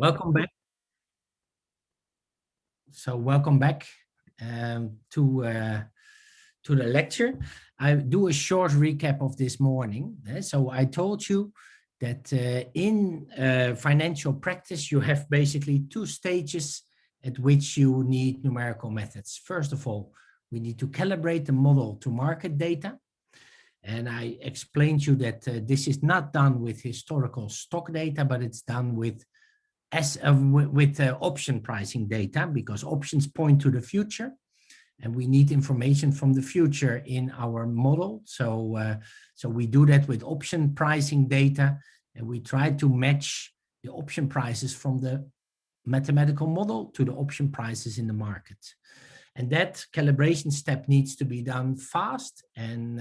Welcome back. Welcome back to the lecture. I do a short recap of this morning. So I told you that in financial practice, you have basically two stages at which you need numerical methods. First of all, we need to calibrate the model to market data. And I explained to you that this is not done with historical stock data, but it's done with option pricing data, because options point to the future and we need information from the future in our model. So we do that with option pricing data, and we try to match the option prices from the mathematical model to the option prices in the market. And that calibration step needs to be done fast and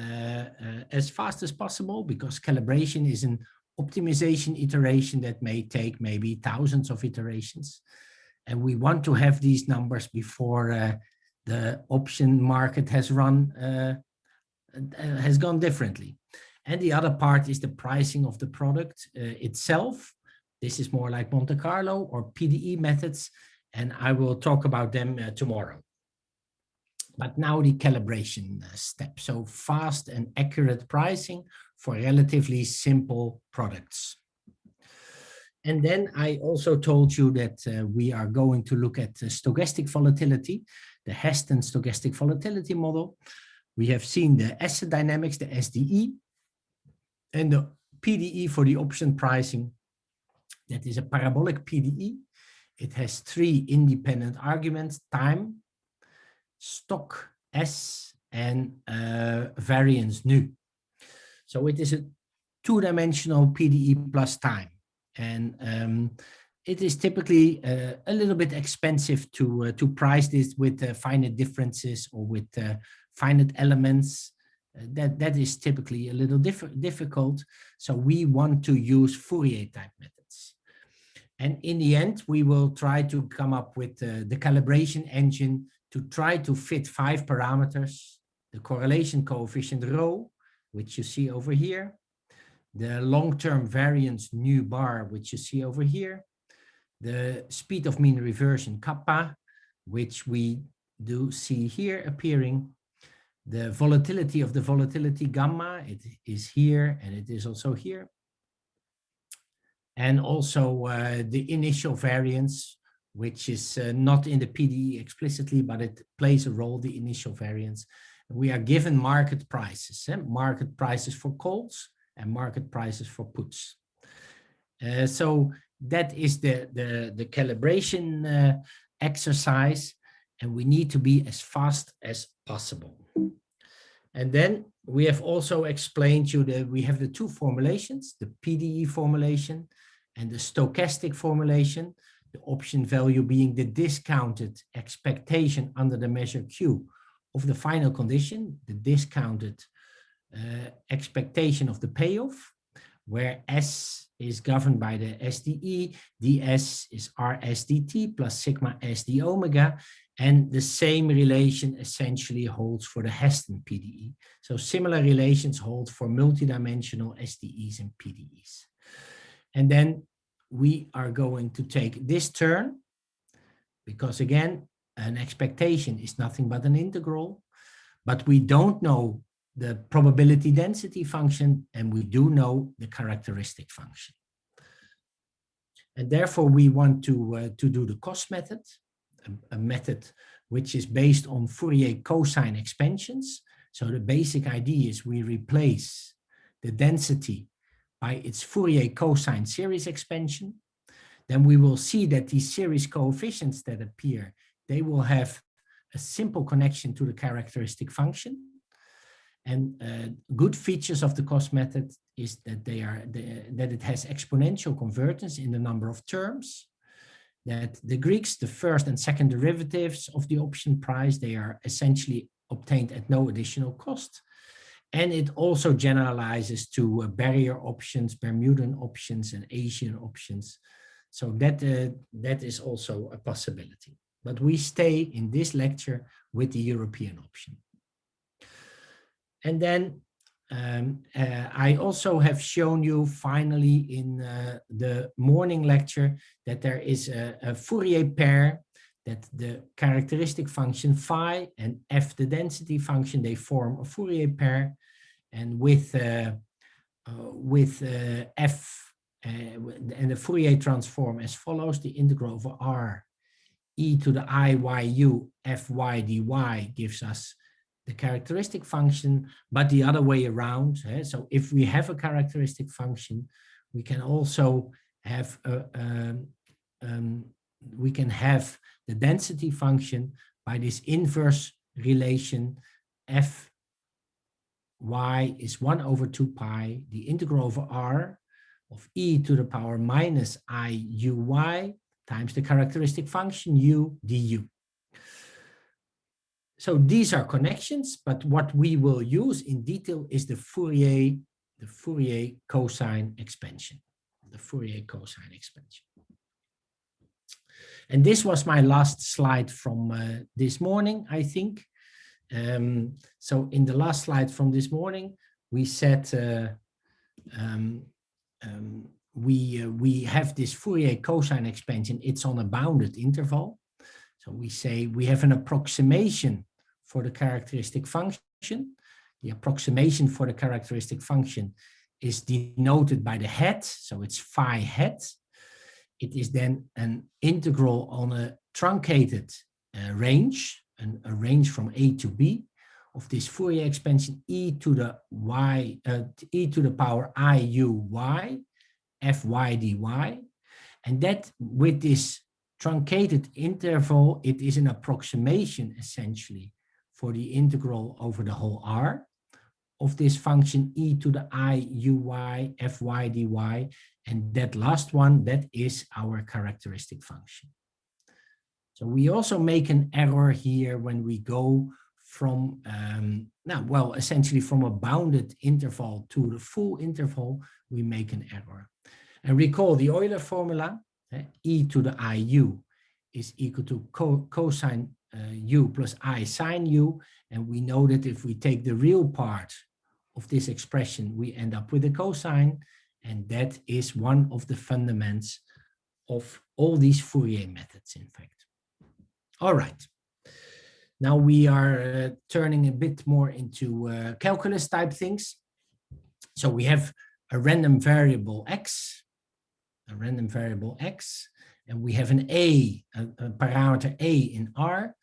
as fast as possible, because calibration is an optimization iteration that may take maybe thousands of iterations. And we want to have these numbers before the option market has gone differently. And the other part is the pricing of the product itself. This is more like Monte Carlo or PDE methods, and I will talk about them tomorrow. But now the calibration step. So fast and accurate pricing for relatively simple products. And then I also told you that we are going to look at stochastic volatility, the Heston stochastic volatility model. We have seen the asset dynamics, the SDE, and the PDE for the option pricing. That is a parabolic PDE. It has three independent arguments: time, stock S, and variance nu. So it is a two-dimensional PDE plus time. And it is typically a little bit expensive to price this with finite differences or with finite elements. That is typically a little difficult. So we want to use Fourier type methods. And in the end, we will try to come up with the calibration engine to try to fit 5 parameters: the correlation coefficient rho, which you see over here, the long-term variance nu bar, which you see over here, the speed of mean reversion kappa, which we do see here appearing, the volatility of the volatility gamma, it is here and it is also here, and also the initial variance, which is not in the PDE explicitly, but it plays a role, the initial variance. We are given market prices for calls and market prices for puts. So that is the calibration exercise, and we need to be as fast as possible. And then we have also explained to you that we have the two formulations, the PDE formulation and the stochastic formulation, the option value being the discounted expectation under the measure Q of the final condition, the discounted expectation of the payoff, where S is governed by the SDE, ds is RS dt plus sigma S d omega, and the same relation essentially holds for the Heston PDE. So similar relations hold for multidimensional SDEs and PDEs. And then we are going to take this turn, because again, an expectation is nothing but an integral, but we don't know the probability density function, and we do know the characteristic function. And therefore we want to do the cost method, a method which is based on Fourier-cosine expansions. So the basic idea is we replace the density by its Fourier-cosine series expansion. Then we will see that these series coefficients that appear, they will have a simple connection to the characteristic function. And good features of the cost method is that that it has exponential convergence in the number of terms, that the Greeks, the first and second derivatives of the option price, they are essentially obtained at no additional cost. And it also generalizes to barrier options, Bermudan options, and Asian options. So that is also a possibility. But we stay in this lecture with the European option. And then I also have shown you finally in the morning lecture that there is a Fourier pair, that the characteristic function phi and f, the density function, they form a Fourier pair. And with f and the Fourier transform as follows: the integral over r e to the iyu fy dy gives us the characteristic function, but the other way around. So if we have a characteristic function, we can also have the density function by this inverse relation. F y is 1 over 2 pi, the integral over r of e to the power minus iuy times the characteristic function u du. So these are connections, but what we will use in detail is the Fourier-cosine expansion. The Fourier-cosine expansion. And this was my last slide from this morning, I think. So in the last slide from this morning, we said we have this Fourier-cosine expansion. It's on a bounded interval. So we say we have an approximation for the characteristic function. The approximation for the characteristic function is denoted by the hat, so it's phi hat. It is then an integral on a truncated range, a range from A to B of this Fourier expansion e to the power iuy fy dy, and that with this truncated interval, it is an approximation essentially for the integral over the whole R of this function e to the iuy fy dy, and that last one, that is our characteristic function. So we also make an error here when we go from, essentially from a bounded interval to the full interval, we make an error. And recall the Euler formula, e to the iu is equal to cosine u plus I sine u. And we know that if we take the real part of this expression, we end up with a cosine. And that is one of the fundaments of all these Fourier methods, in fact. All right. Now we are turning a bit more into calculus type things. So we have a random variable x, and we have an a parameter a in R.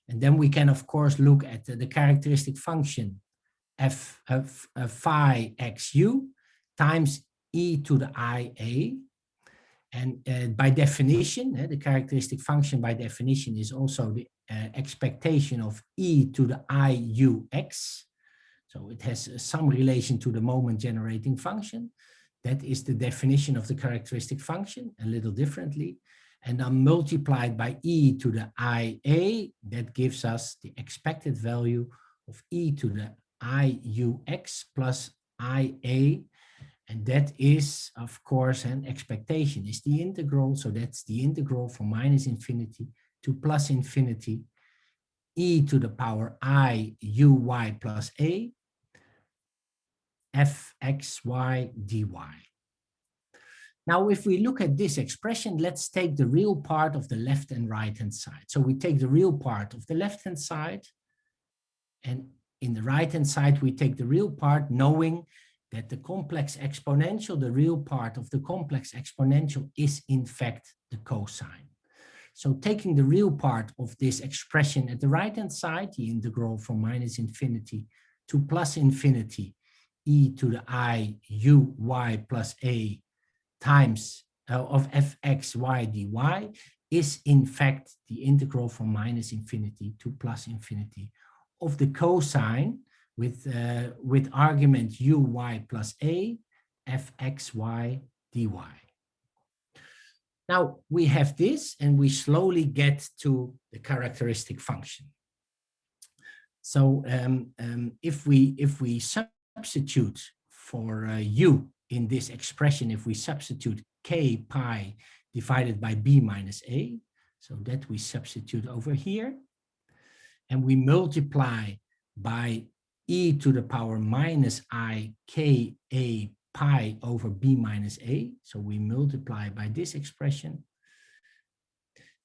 And then we can, of course, look at the characteristic function f of phi xu times e to the ia. And by definition, the characteristic function by definition is also the expectation of e to the iux. So it has some relation to the moment generating function. That is the definition of the characteristic function, a little differently. And then multiplied by e to the ia, that gives us the expected value of e to the iux plus ia. And that is, of course, an expectation is the integral. So that's the integral from minus infinity to plus infinity, e to the power iuy plus a, fxy dy. Now, if we look at this expression, let's take the real part of the left and right-hand side. So we take the real part of the left-hand side, and in the right-hand side, we take the real part, knowing that the complex exponential, the real part of the complex exponential, is in fact the cosine. So taking the real part of this expression at the right-hand side, the integral from minus infinity to plus infinity, e to the iuy plus a times of fxy dy, is in fact the integral from minus infinity to plus infinity of the cosine with argument uy plus a fxy dy. Now we have this, and we slowly get to the characteristic function. So if we substitute for u in this expression, if we substitute k pi divided by b minus a, so that we substitute over here, and we multiply by e to the power minus I k a pi over b minus a. So we multiply by this expression.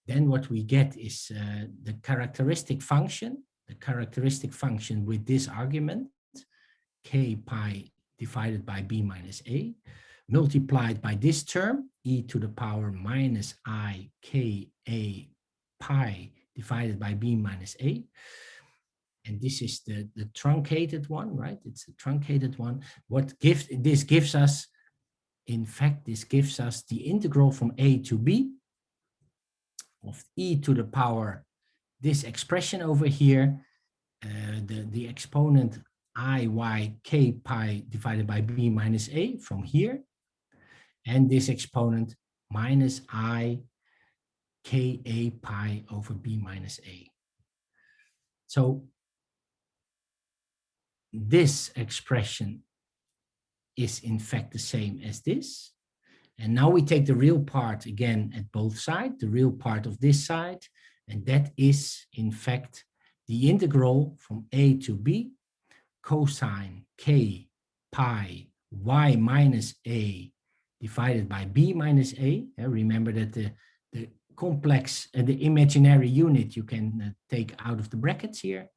Then what we get is the characteristic function with this argument, k pi divided by b minus a, multiplied by this term, e to the power minus I k a pi divided by b minus a. And this is the truncated one, right? It's the truncated one. This gives us, in fact, this gives us the integral from a to b of e to the power, this expression over here, the exponent I y k pi divided by b minus a from here, and this exponent minus I k a pi over b minus a. So this expression is in fact the same as this. And now we take the real part again at both sides, the real part of this side, and that is in fact the integral from a to b cosine k pi y minus a divided by b minus a. Remember that the complex and the imaginary unit you can take out of the brackets here.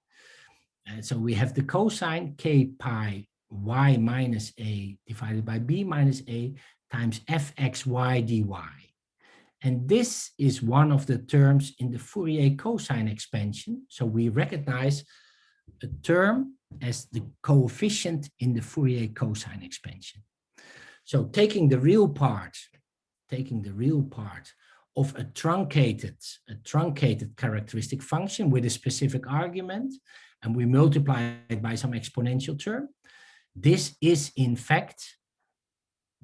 So we have the cosine k pi y minus a divided by b minus a times fxy dy. And this is one of the terms in the Fourier-cosine expansion. So we recognize a term as the coefficient in the Fourier-cosine expansion. So taking the real part of a truncated characteristic function with a specific argument, and we multiply it by some exponential term, this is in fact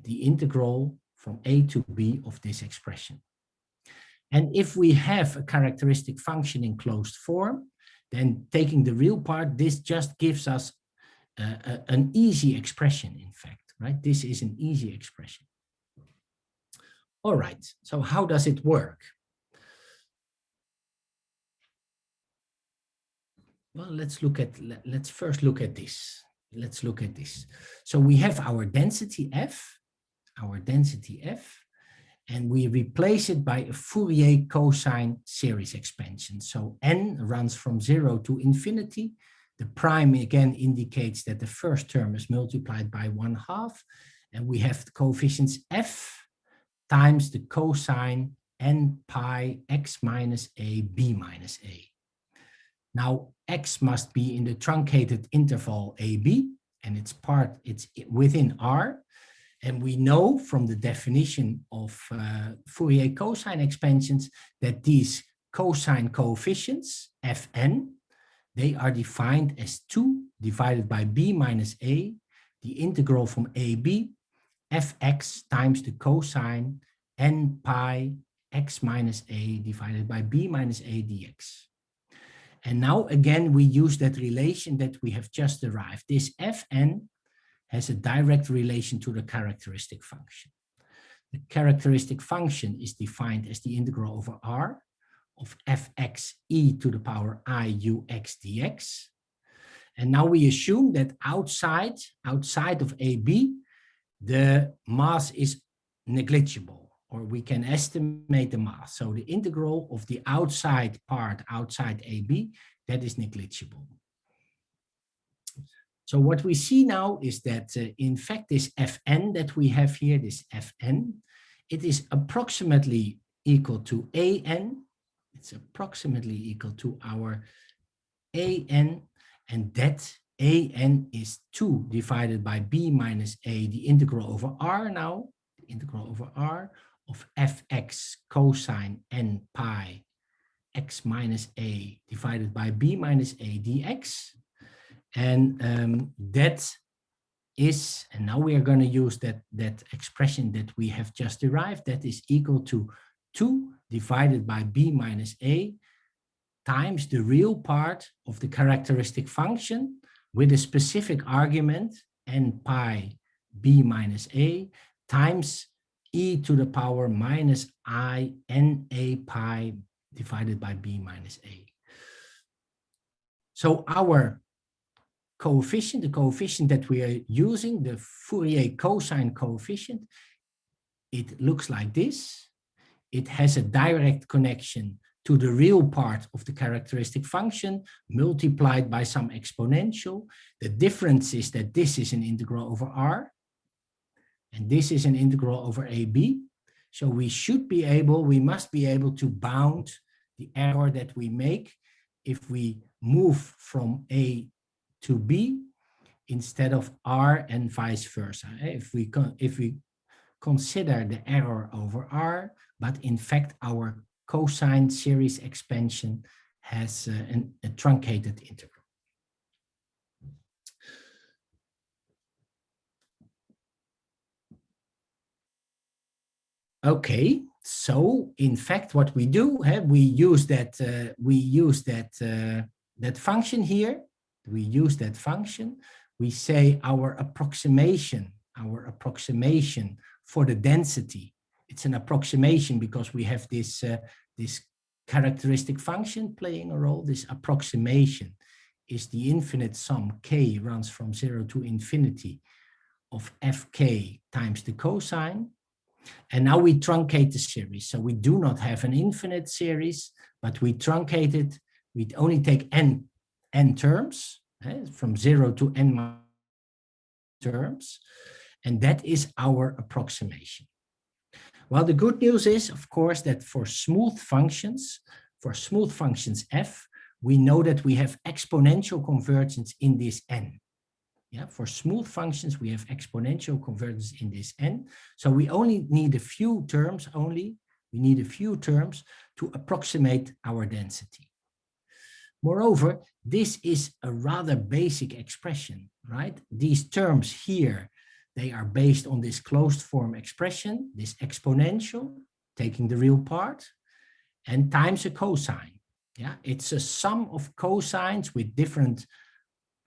the integral from a to b of this expression. And if we have a characteristic function in closed form, then taking the real part, this just gives us an easy expression, in fact, right? This is an easy expression. All right, so how does it work? Well, let's first look at this. Let's look at this. So we have our density F, and we replace it by a Fourier-cosine series expansion. So n runs from 0 to infinity. The prime again indicates that the first term is multiplied by 1/2, and we have the coefficients f times the cosine n pi x minus a b minus a. Now x must be in the truncated interval ab, and it's within R. And we know from the definition of Fourier-cosine expansions that these cosine coefficients, Fn, they are defined as 2 divided by b minus a, the integral from ab, fx times the cosine n pi x minus a divided by b minus a dx. And now again, we use that relation that we have just derived. This Fn has a direct relation to the characteristic function. The characteristic function is defined as the integral over R of fx e to the power I ux dx. And now we assume that outside of AB, the mass is negligible, or we can estimate the mass. So the integral of the outside part outside AB, that is negligible. So what we see now is that, in fact, this Fn that we have here, this Fn, it is approximately equal to An. It's approximately equal to our An, and that An is 2 divided by b minus a, the integral over R now, the integral over R of fx cosine n pi x minus a divided by b minus a dx. And that is, and now we are going to use that expression that we have just derived, that is equal to 2 divided by b minus a times the real part of the characteristic function with a specific argument n pi b minus a times e to the power minus I n a pi divided by b minus a. So our coefficient, the coefficient that we are using, the Fourier-cosine coefficient, it looks like this. It has a direct connection to the real part of the characteristic function multiplied by some exponential. The difference is that this is an integral over R, and this is an integral over AB. So we must be able to bound the error that we make if we move from A to B instead of R and vice versa. If we consider the error over R, but in fact our cosine series expansion has a truncated integral. Okay, so in fact what we do, we use that function here. We use that function. We say our approximation for the density. It's an approximation because we have this characteristic function playing a role. This approximation is the infinite sum k runs from 0 to infinity of fk times the cosine. And now we truncate the series. So we do not have an infinite series, but we truncate it. We only take n terms, from 0 to n terms. And that is our approximation. Well, the good news is, of course, that for smooth functions f, we know that we have exponential convergence in this n. Yeah, for smooth functions, we have exponential convergence in this n. So we only need a few terms We need a few terms to approximate our density. Moreover, this is a rather basic expression, right? These terms here, they are based on this closed form expression, this exponential, taking the real part, and times a cosine. Yeah, it's a sum of cosines with different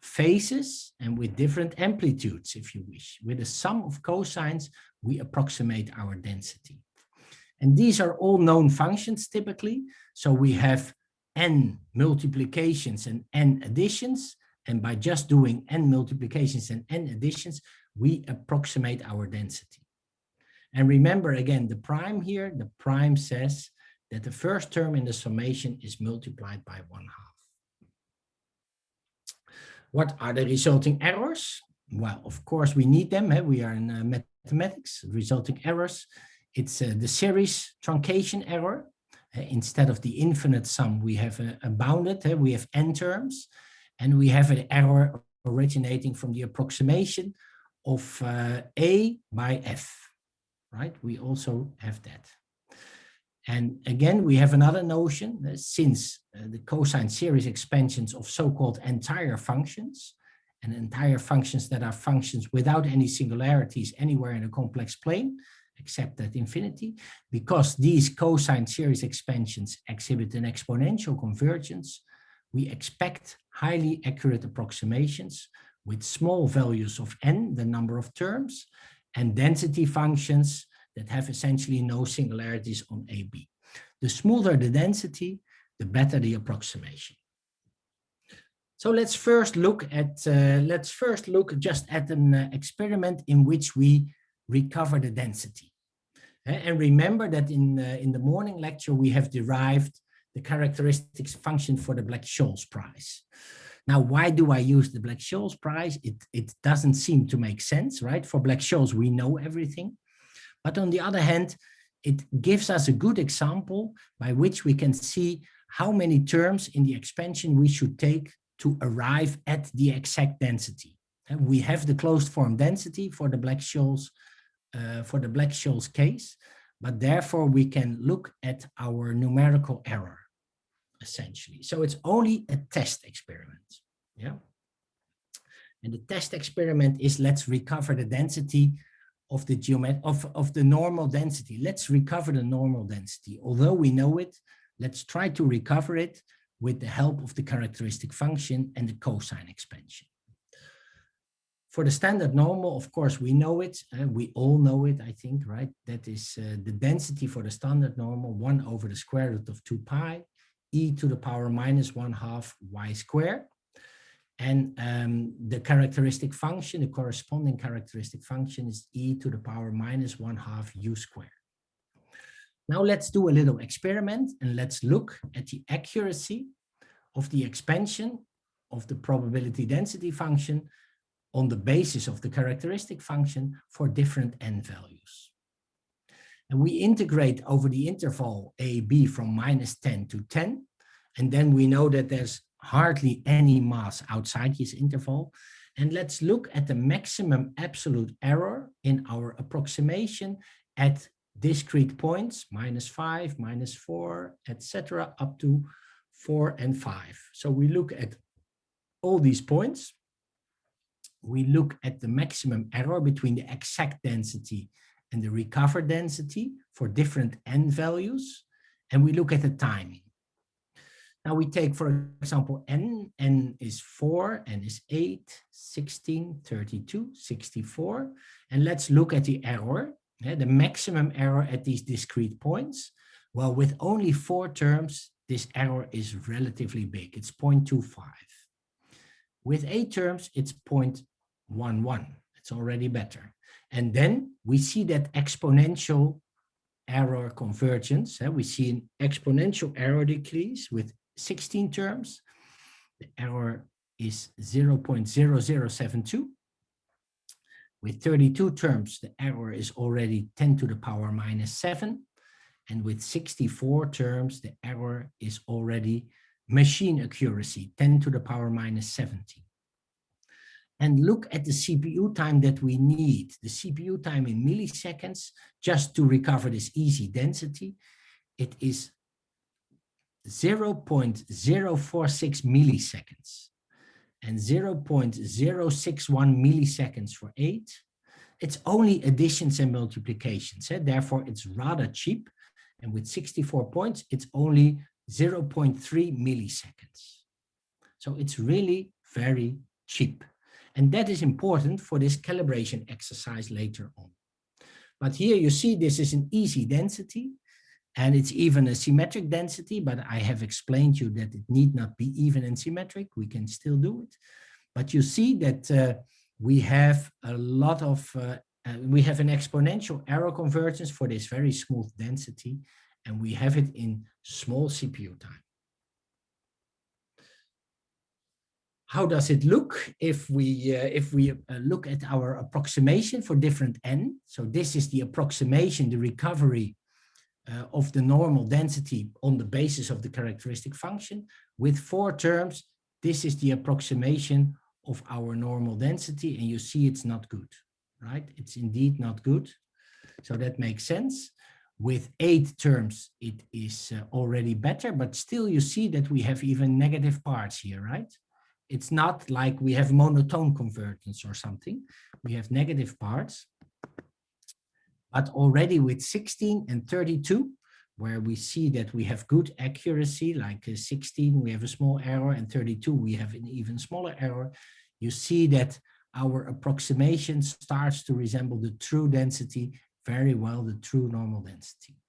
phases and with different amplitudes, if you wish. With a sum of cosines, we approximate our density. And these are all known functions typically. So we have n multiplications and n additions. And by just doing n multiplications and n additions, we approximate our density. And remember again, the prime here, the prime says that the first term in the summation is multiplied by 1/2. What are the resulting errors? Well, of course, we need them. We are in mathematics, resulting errors. It's the series truncation error. Instead of the infinite sum, we have a bounded, we have n terms, and we have an error originating from the approximation of A by F, right? We also have that. And again, we have another notion, since the cosine series expansions of so-called entire functions, and entire functions that are functions without any singularities anywhere in a complex plane, except at infinity, because these cosine series expansions exhibit an exponential convergence, we expect highly accurate approximations with small values of n, the number of terms, and density functions that have essentially no singularities on AB. The smoother the density, the better the approximation. So let's first look just at an experiment in which we recover the density. And remember that in the morning lecture, we have derived the characteristics function for the Black-Scholes price. Now, why do I use the Black-Scholes price? It doesn't seem to make sense, right? For Black-Scholes, we know everything. But on the other hand, it gives us a good example by which we can see how many terms in the expansion we should take to arrive at the exact density. And we have the closed form density for the Black-Scholes case, but therefore we can look at our numerical error, essentially. So it's only a test experiment. Yeah. And the test experiment is, let's recover the density of the normal density. Let's recover the normal density. Although we know it, let's try to recover it with the help of the characteristic function and the cosine expansion. For the standard normal, of course, we know it. We all know it, I think, right? That is the density for the standard normal, 1 over the square root of 2 pi, e to the power minus 1/2 y squared. And the characteristic function, the corresponding characteristic function is e to the power minus 1/2 u squared. Now let's do a little experiment and let's look at the accuracy of the expansion of the probability density function on the basis of the characteristic function for different n values. And we integrate over the interval a, b from -10 to 10. And then we know that there's hardly any mass outside this interval. And let's look at the maximum absolute error in our approximation at discrete points, -5, -4, etc., up to 4 and 5. So we look at all these points. We look at the maximum error between the exact density and the recovered density for different n values. And we look at the timing. Now we take, for example, n is 4, n is 8, 16, 32, 64. And let's look at the error, the maximum error at these discrete points. Well, with only 4 terms, this error is relatively big. It's 0.25. With 8 terms, it's 0.11. It's already better. And then we see that exponential error convergence. We see an exponential error decrease with 16 terms. The error is 0.0072. With 32 terms, the error is already 10 to the power -7. And with 64 terms, the error is already machine accuracy, 10 to the power -70. And look at the CPU time that we need. The CPU time in milliseconds, just to recover this easy density, it is 0.046 milliseconds and 0.061 milliseconds for 8. It's only additions and multiplications. Therefore, it's rather cheap. And with 64 points, it's only 0.3 milliseconds. So it's really very cheap. And that is important for this calibration exercise later on. But here you see this is an easy density, and it's even a symmetric density, but I have explained to you that it need not be even and symmetric. We can still do it. But you see that we have a lot of, we have an exponential error convergence for this very smooth density, and we have it in small CPU time. How does it look if we look at our approximation for different n? So this is the approximation, the recovery of the normal density on the basis of the characteristic function. With 4 terms, this is the approximation of our normal density, and you see it's not good, right? It's indeed not good. So that makes sense. With 8 terms, it is already better, but still you see that we have even negative parts here, right? It's not like we have monotone convergence or something. We have negative parts. But already with 16 and 32, where we see that we have good accuracy, like 16, we have a small error, and 32, we have an even smaller error. You see that our approximation starts to resemble the true density very well, the true normal density.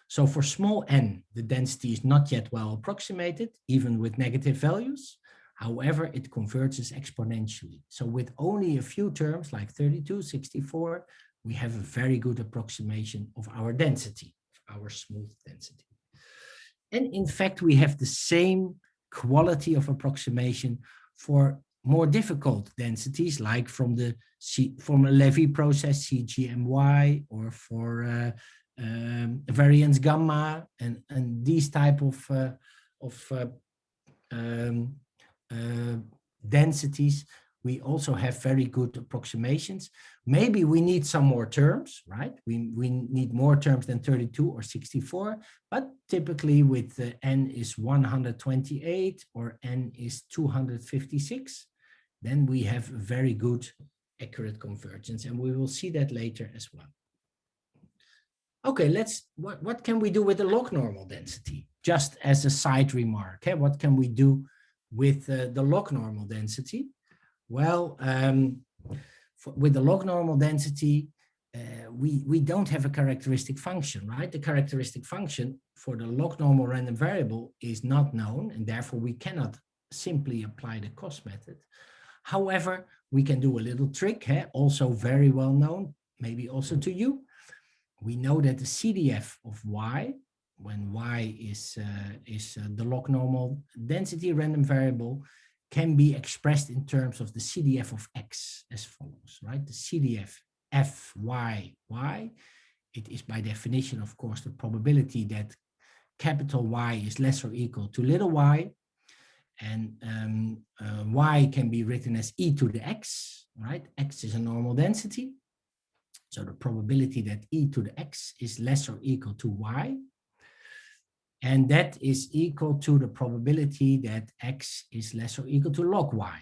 So for small n, the density is not yet well approximated, even with negative values. However, it converges exponentially. So with only a few terms like 32, 64, we have a very good approximation of our density, our smooth density. And in fact, we have the same quality of approximation for more difficult densities, like from a Levy process, CGMY, or for variance gamma, and these type of densities, we also have very good approximations. Maybe we need some more terms, right? We need more terms than 32 or 64, but typically with n is 128 or n is 256, then we have very good accurate convergence, and we will see that later as well. Okay, what can we do with the log normal density? Just as a side remark, what can we do with the log normal density? Well, with the log normal density, we don't have a characteristic function, right? The characteristic function for the log normal random variable is not known, and therefore we cannot simply apply the cost method. However, we can do a little trick, also very well known, maybe also to you. We know that the CDF of y, when y is the log normal density random variable, can be expressed in terms of the CDF of x as follows, right? The CDF f y y, it is by definition, of course, the probability that capital Y is less or equal to little y, and y can be written as e to the x, right? X is a normal density. So the probability that e to the x is less or equal to y, and that is equal to the probability that x is less or equal to log y.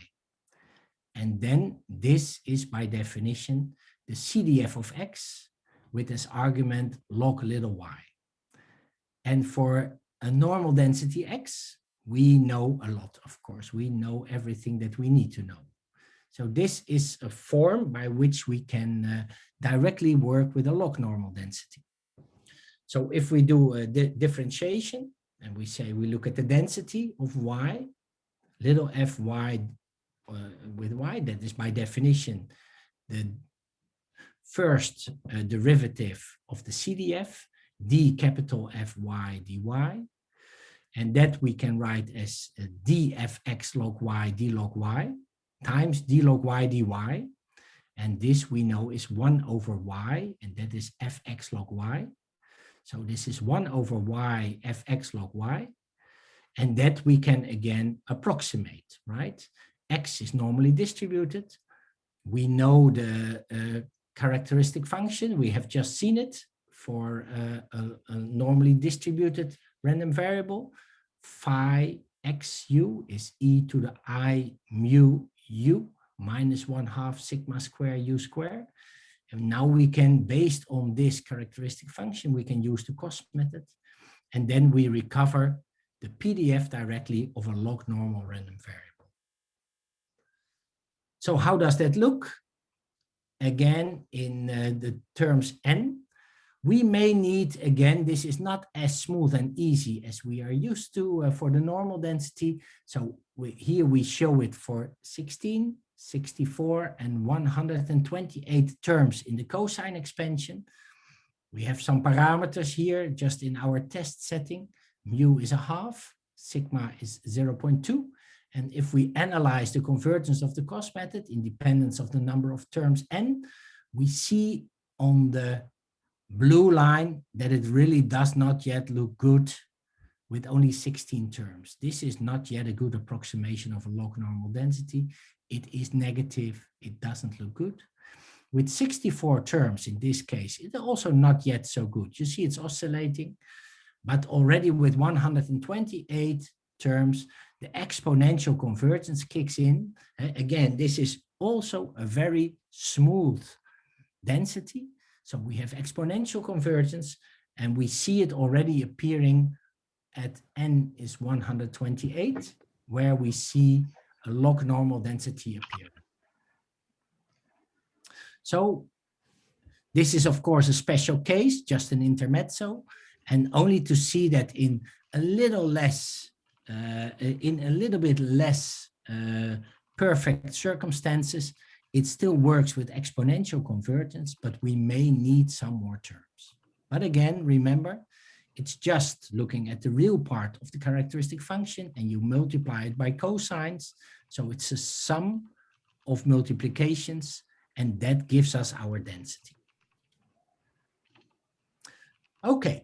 And then this is by definition the CDF of x with this argument log little y. And for a normal density x, we know a lot, of course. We know everything that we need to know. So this is a form by which we can directly work with a log normal density. So if we do a differentiation and we say we look at the density of y, little f y with y, that is by definition the first derivative of the CDF, d capital Fy dy, and that we can write as dfx log y d log y times d log y dy, and this we know is 1 over y, and that is fx log y. So this is 1 over y fx log y, and that we can again approximate, right? X is normally distributed. We know the characteristic function. We have just seen it for a normally distributed random variable. Phi xu is e to the I mu u minus 1/2 sigma square u square. And now we can, based on this characteristic function, we can use the cost method. And then we recover the PDF directly of a log normal random variable. So how does that look? Again, in the terms n, we may need, again, this is not as smooth and easy as we are used to for the normal density. So here we show it for 16, 64, and 128 terms in the cosine expansion. We have some parameters here just in our test setting. Mu is 1/2, sigma is 0.2. And if we analyze the convergence of the cost method, independence of the number of terms n, we see on the blue line that it really does not yet look good with only 16 terms. This is not yet a good approximation of a log normal density. It is negative. It doesn't look good. With 64 terms in this case, it's also not yet so good. You see it's oscillating, but already with 128 terms, the exponential convergence kicks in. Again, this is also a very smooth density. So we have exponential convergence, and we see it already appearing at n is 128, where we see a log normal density appear. So this is, of course, a special case, just an intermezzo, and only to see that in a little bit less perfect circumstances, it still works with exponential convergence, but we may need some more terms. But again, remember, it's just looking at the real part of the characteristic function, and you multiply it by cosines. So it's a sum of multiplications, and that gives us our density. Okay.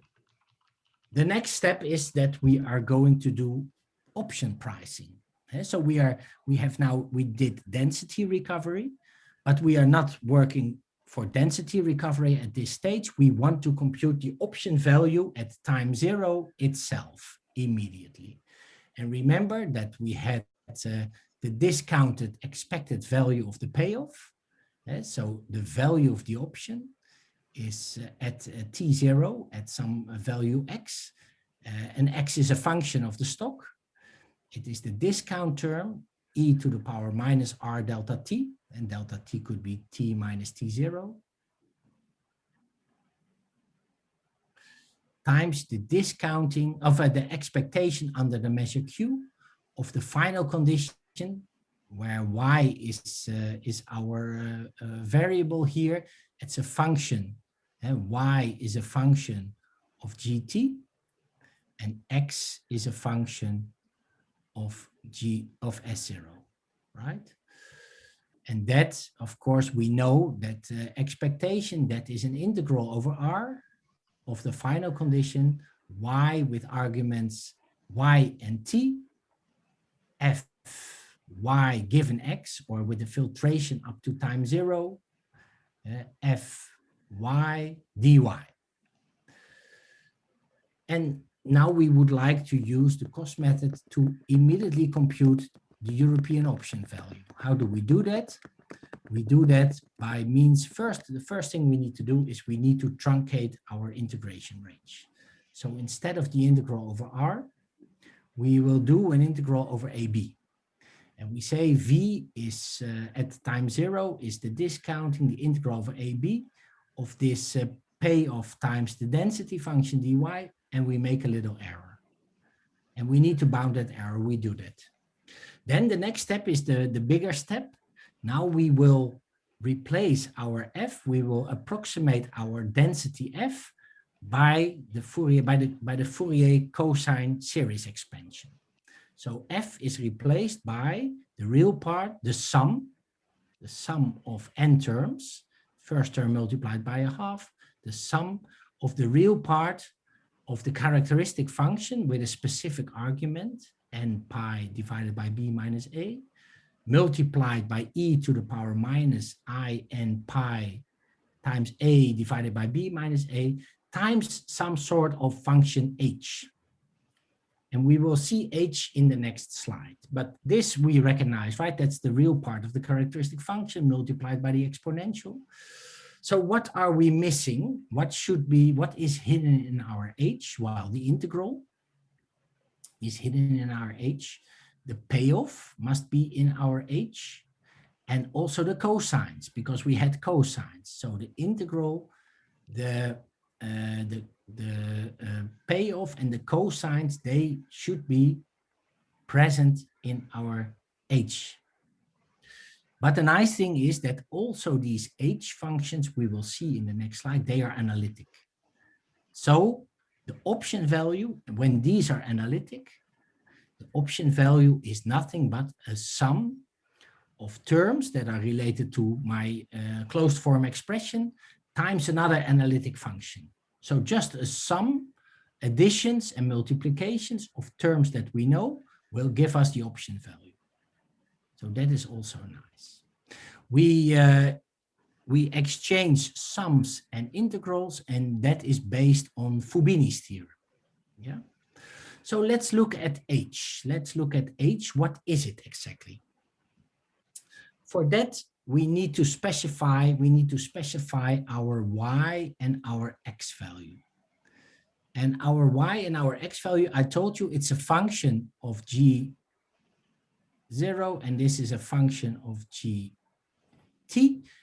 The next step is that we are going to do option pricing. So we did density recovery, but we are not working for density recovery at this stage. We want to compute the option value at time 0 itself immediately. And remember that we had the discounted expected value of the payoff. So the value of the option is at t0 at some value x, and x is a function of the stock. It is the discount term e to the power minus r delta t, and delta t could be t minus t0, times the discounting of the expectation under the measure q of the final condition, where y is our variable here. It's a function, and y is a function of gt, and x is a function of s0, right? And that, of course, we know that expectation, that is an integral over R of the final condition, y with arguments y and t, f y given x, or with the filtration up to time 0, f y dy. And now we would like to use the cost method to immediately compute the European option value. How do we do that? We do that by means the first thing we need to do is we need to truncate our integration range. So instead of the integral over R, we will do an integral over AB. And we say V is at time 0 is the discounting the integral over AB of this payoff times the density function dy, and we make a little error. And we need to bound that error, we do that. Then the next step is the bigger step. Now we will replace our f, we will approximate our density f by the Fourier-cosine series expansion. So f is replaced by the real part, the sum of n terms, first term multiplied by a half, the sum of the real part of the characteristic function with a specific argument, n pi divided by b minus a, multiplied by e to the power minus I n pi times a divided by b minus a, times some sort of function h. And we will see h in the next slide. But this we recognize, right? That's the real part of the characteristic function multiplied by the exponential. So what are we missing? What is hidden in our h? Well, the integral is hidden in our h. The payoff must be in our h, and also the cosines, because we had cosines. So the integral, the payoff and the cosines, they should be present in our h. But the nice thing is that also these h functions we will see in the next slide, they are analytic. So the option value, when these are analytic, the option value is nothing but a sum of terms that are related to my closed form expression times another analytic function. So just a sum, additions and multiplications of terms that we know will give us the option value. So that is also nice. We exchange sums and integrals, and that is based on Fubini's theorem. Yeah. So let's look at h. Let's look at h. What is it exactly? For that, we need to specify our y and our x value. And our y and our x value, I told you it's a function of g0, and this is a function of gt.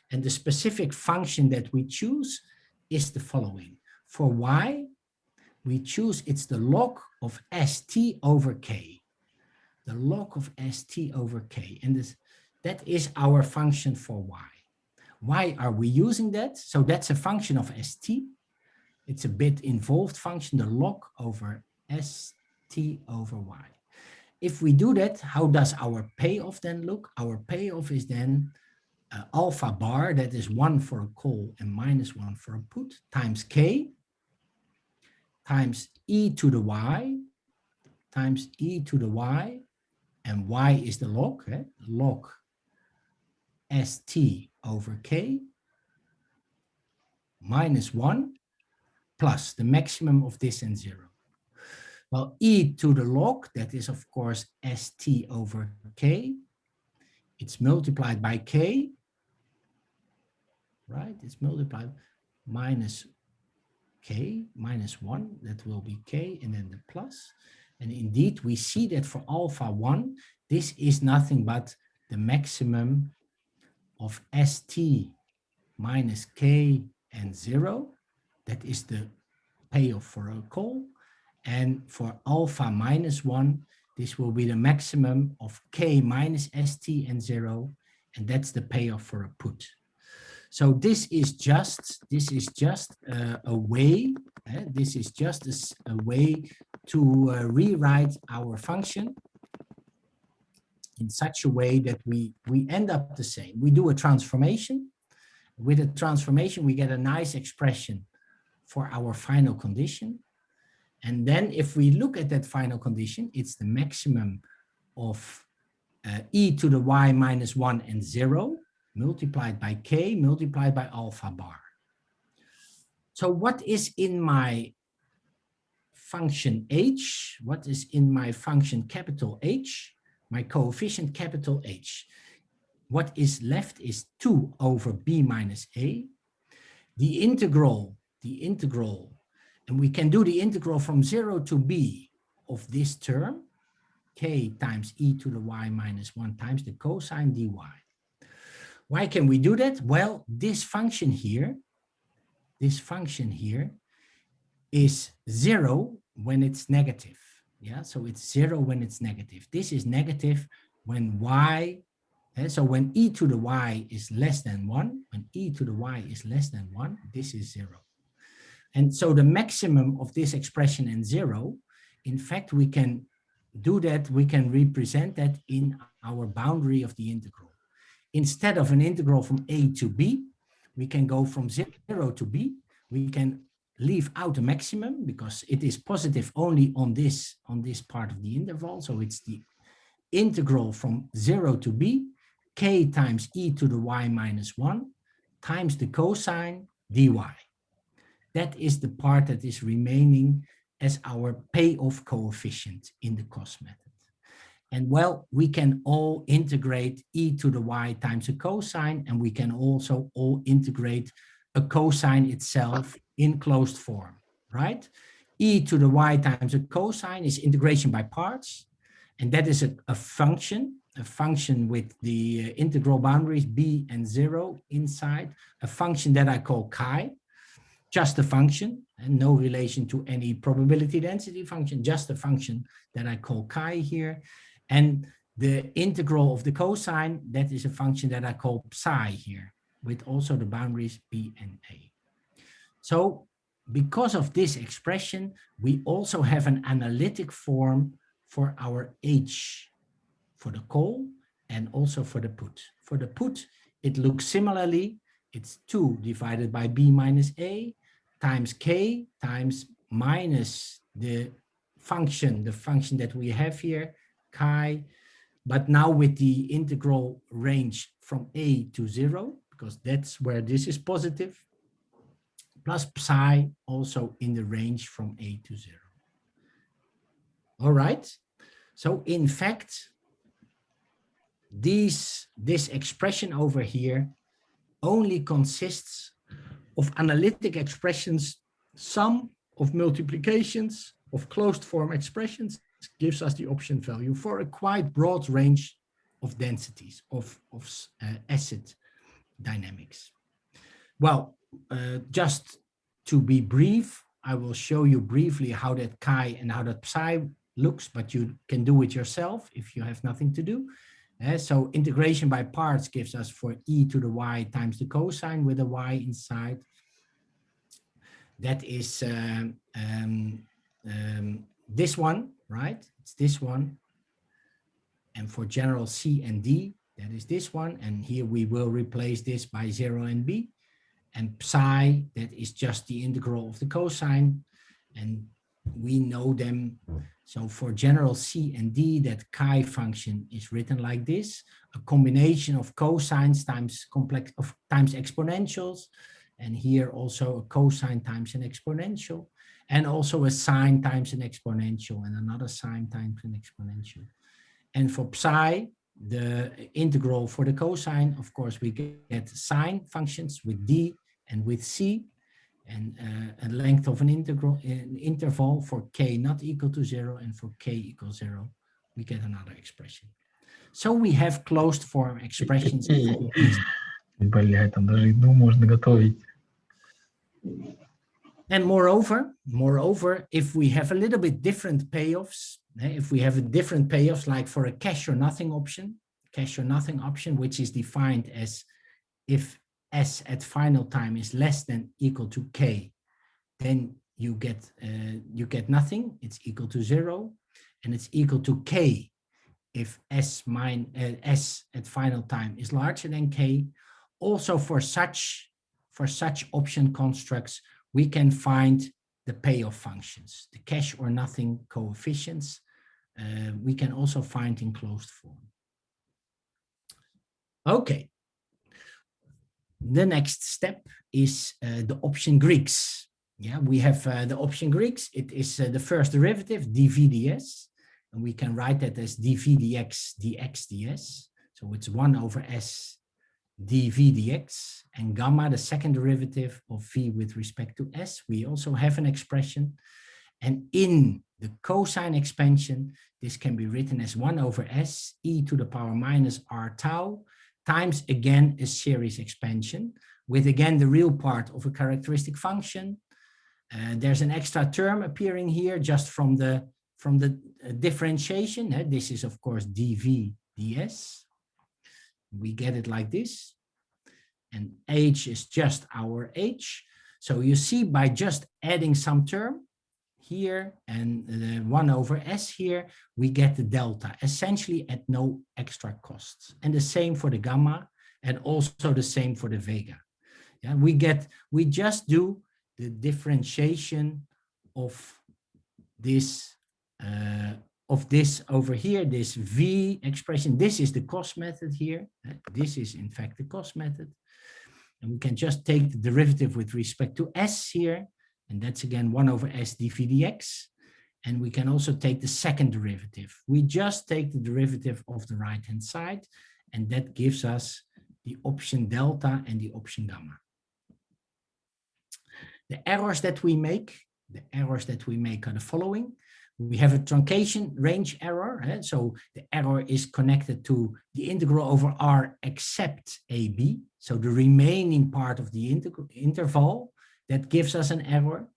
And the specific function that we choose is the following. For y, we choose it's the log of st over k. The log of st over k. And that is our function for y. Why are we using that? So that's a function of st. It's a bit involved function, the log over st over y. If we do that, how does our payoff then look? Our payoff is then alpha bar, that is 1 for a call and minus 1 for a put, times k, times e to the y, times e to the y, and y is the log, log st over k, minus 1, plus the maximum of this and 0. Well, e to the log, that is of course st over k, it's multiplied by k, right? It's multiplied minus k, minus 1, that will be k, and then the plus. And indeed, we see that for alpha 1, this is nothing but the maximum of st minus k and 0. That is the payoff for a call. And for alpha minus 1, This will be the maximum of K minus ST and 0, and that's the payoff for a put. So this is just a way. This is just a way to rewrite our function in such a way that we end up the same. We do a transformation. With a transformation, we get a nice expression for our final condition. And then if we look at that final condition, it's the maximum of e to the y minus 1 and 0 multiplied by k multiplied by alpha bar. So what is in my function h? What is in my function capital H? My coefficient capital H. What is left is 2 over b minus a. The integral, and we can do the integral from 0 to b of this term, k times e to the y minus 1 times the cosine dy. Why can we do that? Well, this function here is 0 when it's negative. Yeah, so it's 0 when it's negative. This is negative when y, so when e to the y is less than 1, when e to the y is less than 1, this is 0. And so the maximum of this expression and 0, in fact, we can do that, we can represent that in our boundary of the integral. Instead of an integral from a to b, we can go from 0 to b. We can leave out a maximum because it is positive only on this part of the interval. So it's the integral from 0 to b, k times e to the y minus 1 times the cosine dy. That is the part that is remaining as our payoff coefficient in the cost method. And well, we can all integrate e to the y times a cosine, and we can also all integrate a cosine itself in closed form, right? E to the y times a cosine is integration by parts, and that is a function with the integral boundaries b and 0 inside, a function that I call chi, just a function, and no relation to any probability density function, just a function that I call chi here. And the integral of the cosine, that is a function that I call psi here, with also the boundaries b and a. So because of this expression, we also have an analytic form for our h, for the call and also for the put. For the put, it looks similarly. It's 2 divided by b minus a times k times minus the function that we have here, chi, but now with the integral range from a to 0, because that's where this is positive, plus psi also in the range from a to 0. All right, so in fact, this expression over here only consists of analytic expressions, sum of multiplications of closed form expressions gives us the option value for a quite broad range of densities of acid dynamics. Well, just to be brief, I will show you briefly how that chi and how that psi looks, but you can do it yourself if you have nothing to do. So integration by parts gives us for e to the y times the cosine with a y inside. That is this one, right? It's this one. And for general C and D, that is this one. And here we will replace this by 0 and b. And psi, that is just the integral of the cosine. And we know them. So for general C and D, that chi function is written like this, a combination of cosines times exponentials. And here also a cosine times an exponential, and also a sine times an exponential, and another sine times an exponential. And for psi, the integral for the cosine, of course, we get sine functions with d and with c, and a length of an interval for k not equal to 0, and for k equals 0, we get another expression. So we have closed form expressions. Блядь, там даже еду можно готовить. And moreover, if we have a little bit different payoffs, if we have a different payoffs, like for a cash or nothing option, which is defined as if S at final time is less than equal to K, then you get nothing, it's equal to 0, and it's equal to K if S at final time is larger than K. Also for such option constructs, we can find the payoff functions, the cash or nothing coefficients. We can also find in closed form. Okay. The next step is the option Greeks. Yeah, we have the option Greeks. It is the first derivative, dv ds, and we can write that as dv dx dx ds. So it's 1 over s dv dx, and gamma, the second derivative of v with respect to s. We also have an expression, and in the cosine expansion, this can be written as 1 over s e to the power minus r tau times again a series expansion with again the real part of a characteristic function. There's an extra term appearing here just from the differentiation. This is of course dv ds. We get it like this, and h is just our h. So you see, by just adding some term here and 1 over s here, we get the delta, essentially at no extra costs. And the same for the gamma, and also the same for the vega. Yeah, we just do the differentiation of this over here, this v expression. This is the cos method here. This is in fact the cos method. And we can just take the derivative with respect to s here, and that's again 1 over s dv dx. And we can also take the second derivative. We just take the derivative of the right-hand side, and that gives us the option delta and the option gamma. The errors that we make are the following. We have a truncation range error. So the error is connected to the integral over R except AB. So the remaining part of the interval, that gives us an error.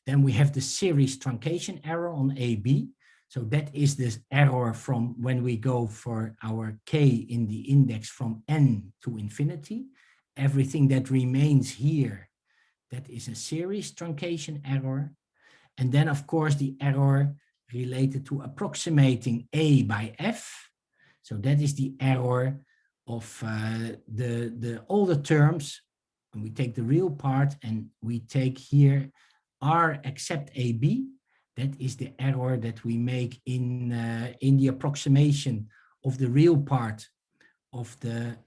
Then we have the series truncation error on AB. So that is this error from when we go for our K in the index from N to infinity. Everything that remains here, that is a series truncation error. And then of course the error related to approximating A by F. So that is the error of all the terms. And we take the real part and we take here R except AB. That is the error that we make in the approximation of the real part of the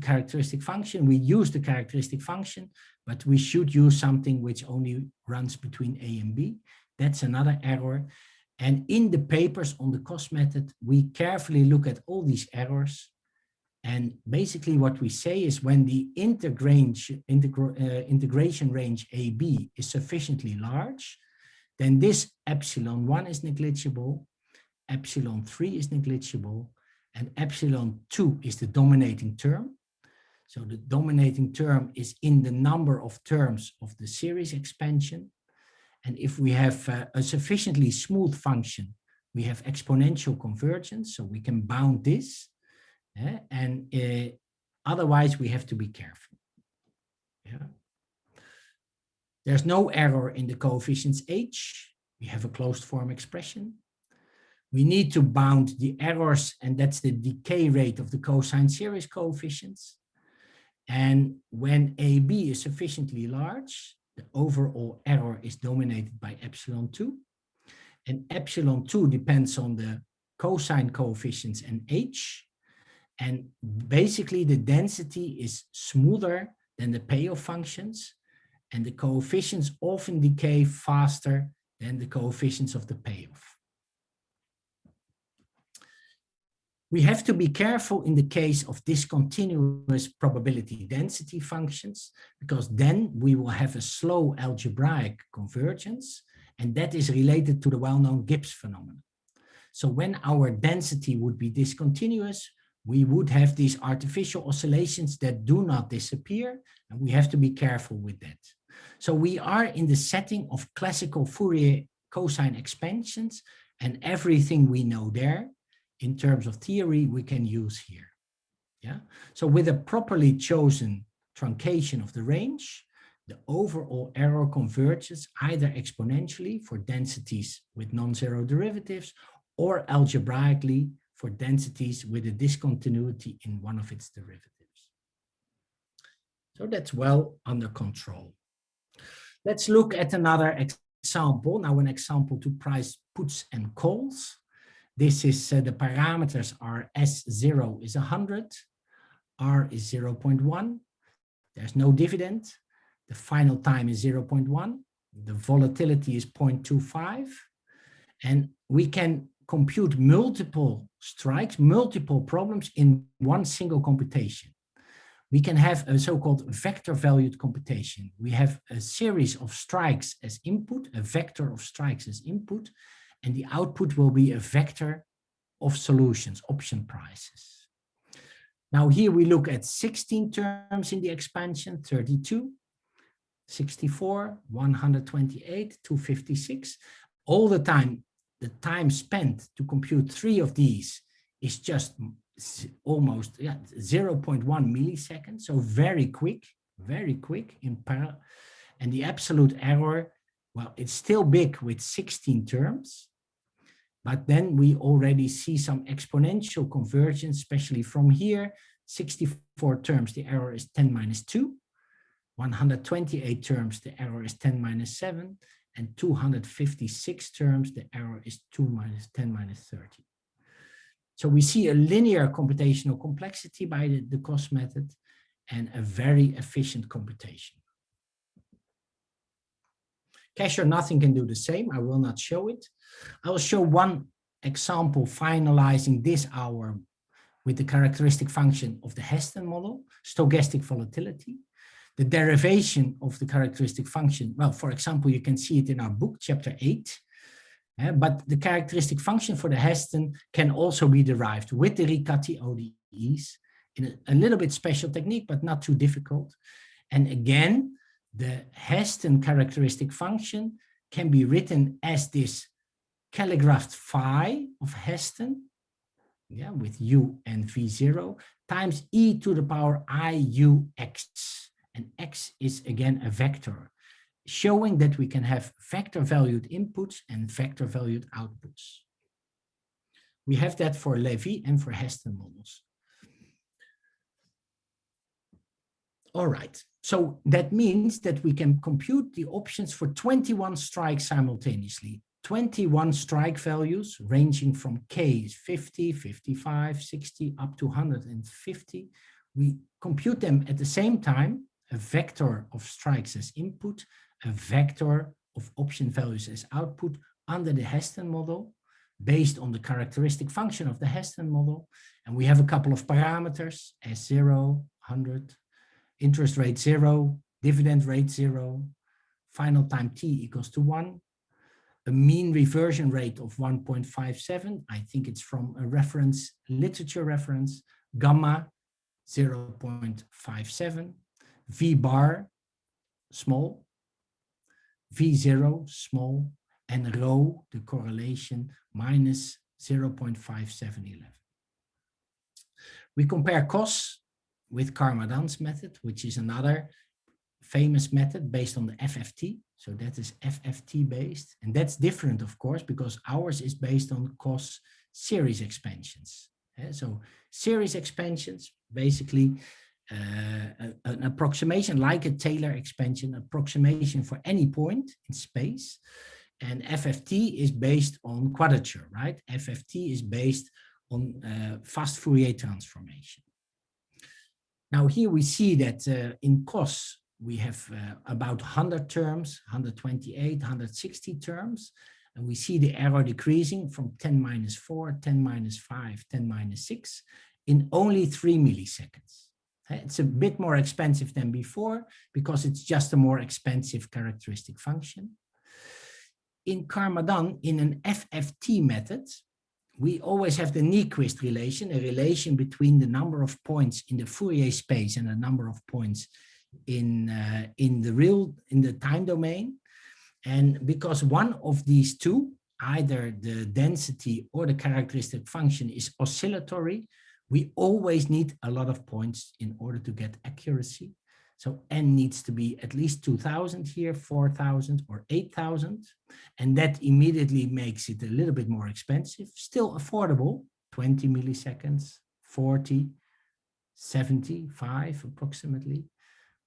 characteristic function. We use the characteristic function, but we should use something which only runs between A and B. That's another error. And in the papers on the cos method, we carefully look at all these errors. And basically what we say is when the integration range AB is sufficiently large, then this epsilon 1 is negligible, epsilon 3 is negligible, and epsilon 2 is the dominating term. So the dominating term is in the number of terms of the series expansion. And if we have a sufficiently smooth function, we have exponential convergence, so we can bound this. Otherwise we have to be careful. Yeah. There's no error in the coefficients h. We have a closed form expression. We need to bound the errors, and that's the decay rate of the cosine series coefficients. And when AB is sufficiently large, the overall error is dominated by epsilon 2. And epsilon 2 depends on the cosine coefficients and h. And basically the density is smoother than the payoff functions, and the coefficients often decay faster than the coefficients of the payoff. We have to be careful in the case of discontinuous probability density functions, because then we will have a slow algebraic convergence, and that is related to the well-known Gibbs phenomenon. So when our density would be discontinuous, we would have these artificial oscillations that do not disappear, and we have to be careful with that. So we are in the setting of classical Fourier-cosine expansions, and everything we know there in terms of theory we can use here. Yeah. So with a properly chosen truncation of the range, the overall error converges either exponentially for densities with non-zero derivatives or algebraically for densities with a discontinuity in one of its derivatives. So that's well under control. Let's look at another example. Now an example to price puts and calls. This is the parameters are S0 is 100, R is 0.1. There's no dividend. The final time is 0.1. The volatility is 0.25. And we can compute multiple strikes, multiple problems in one single computation. We can have a so-called vector valued computation. We have a series of strikes as input, a vector of strikes as input, and the output will be a vector of solutions, option prices. Now here we look at 16 terms in the expansion, 32, 64, 128, 256. All the time spent to compute 3 of these is just almost 0.1 milliseconds, so very quick in parallel. And the absolute error, well, it's still big with 16 terms, but then we already see some exponential convergence, especially from here. 64 terms, the error is 10 minus 2. 128 terms, the error is 10 minus 7. And 256 terms, the error is 2 minus 10 minus 30. So we see a linear computational complexity by the cost method and a very efficient computation. Cash or nothing can do the same. I will not show it. I will show one example finalizing this hour with the characteristic function of the Heston model, stochastic volatility. The derivation of the characteristic function, well, for example, you can see it in our book, chapter 8. But the characteristic function for the Heston can also be derived with the Riccati ODEs in a little bit special technique, but not too difficult. And again, the Heston characteristic function can be written as this calligraphed phi of Heston, with u and v0, times e to the power iux. And x is again a vector, showing that we can have vector valued inputs and vector valued outputs. We have that for Levy and for Heston models. All right, so that means that we can compute the options for 21 strikes simultaneously. 21 strike values ranging from k is 50, 55, 60, up to 150. We compute them at the same time, a vector of strikes as input, a vector of option values as output under the Heston model, based on the characteristic function of the Heston model. And we have a couple of parameters, S0, 100, interest rate 0, dividend rate 0, final time t equals to 1, a mean reversion rate of 1.57. I think it's from a reference, literature reference, gamma 0.57, V bar small, V0 small, and rho, the correlation, minus 0.5711. We compare costs with Karmadan's method, which is another famous method based on the FFT. So that is FFT based. And that's different, of course, because ours is based on cost series expansions. So series expansions, basically an approximation like a Taylor expansion, approximation for any point in space. And FFT is based on quadrature, right? FFT is based on fast Fourier transformation. Now here we see that in costs, we have about 100 terms, 128, 160 terms. And we see the error decreasing from 10 minus 4, 10 minus 5, 10 minus 6 in only 3 milliseconds. It's a bit more expensive than before because it's just a more expensive characteristic function. In Karmadan, in an FFT method, we always have the Nyquist relation, a relation between the number of points in the Fourier space and the number of points in the time domain. And because one of these two, either the density or the characteristic function, is oscillatory, we always need a lot of points in order to get accuracy. So n needs to be at least 2000 here, 4000 or 8000. And that immediately makes it a little bit more expensive, still affordable, 20 milliseconds, 40, 75 approximately.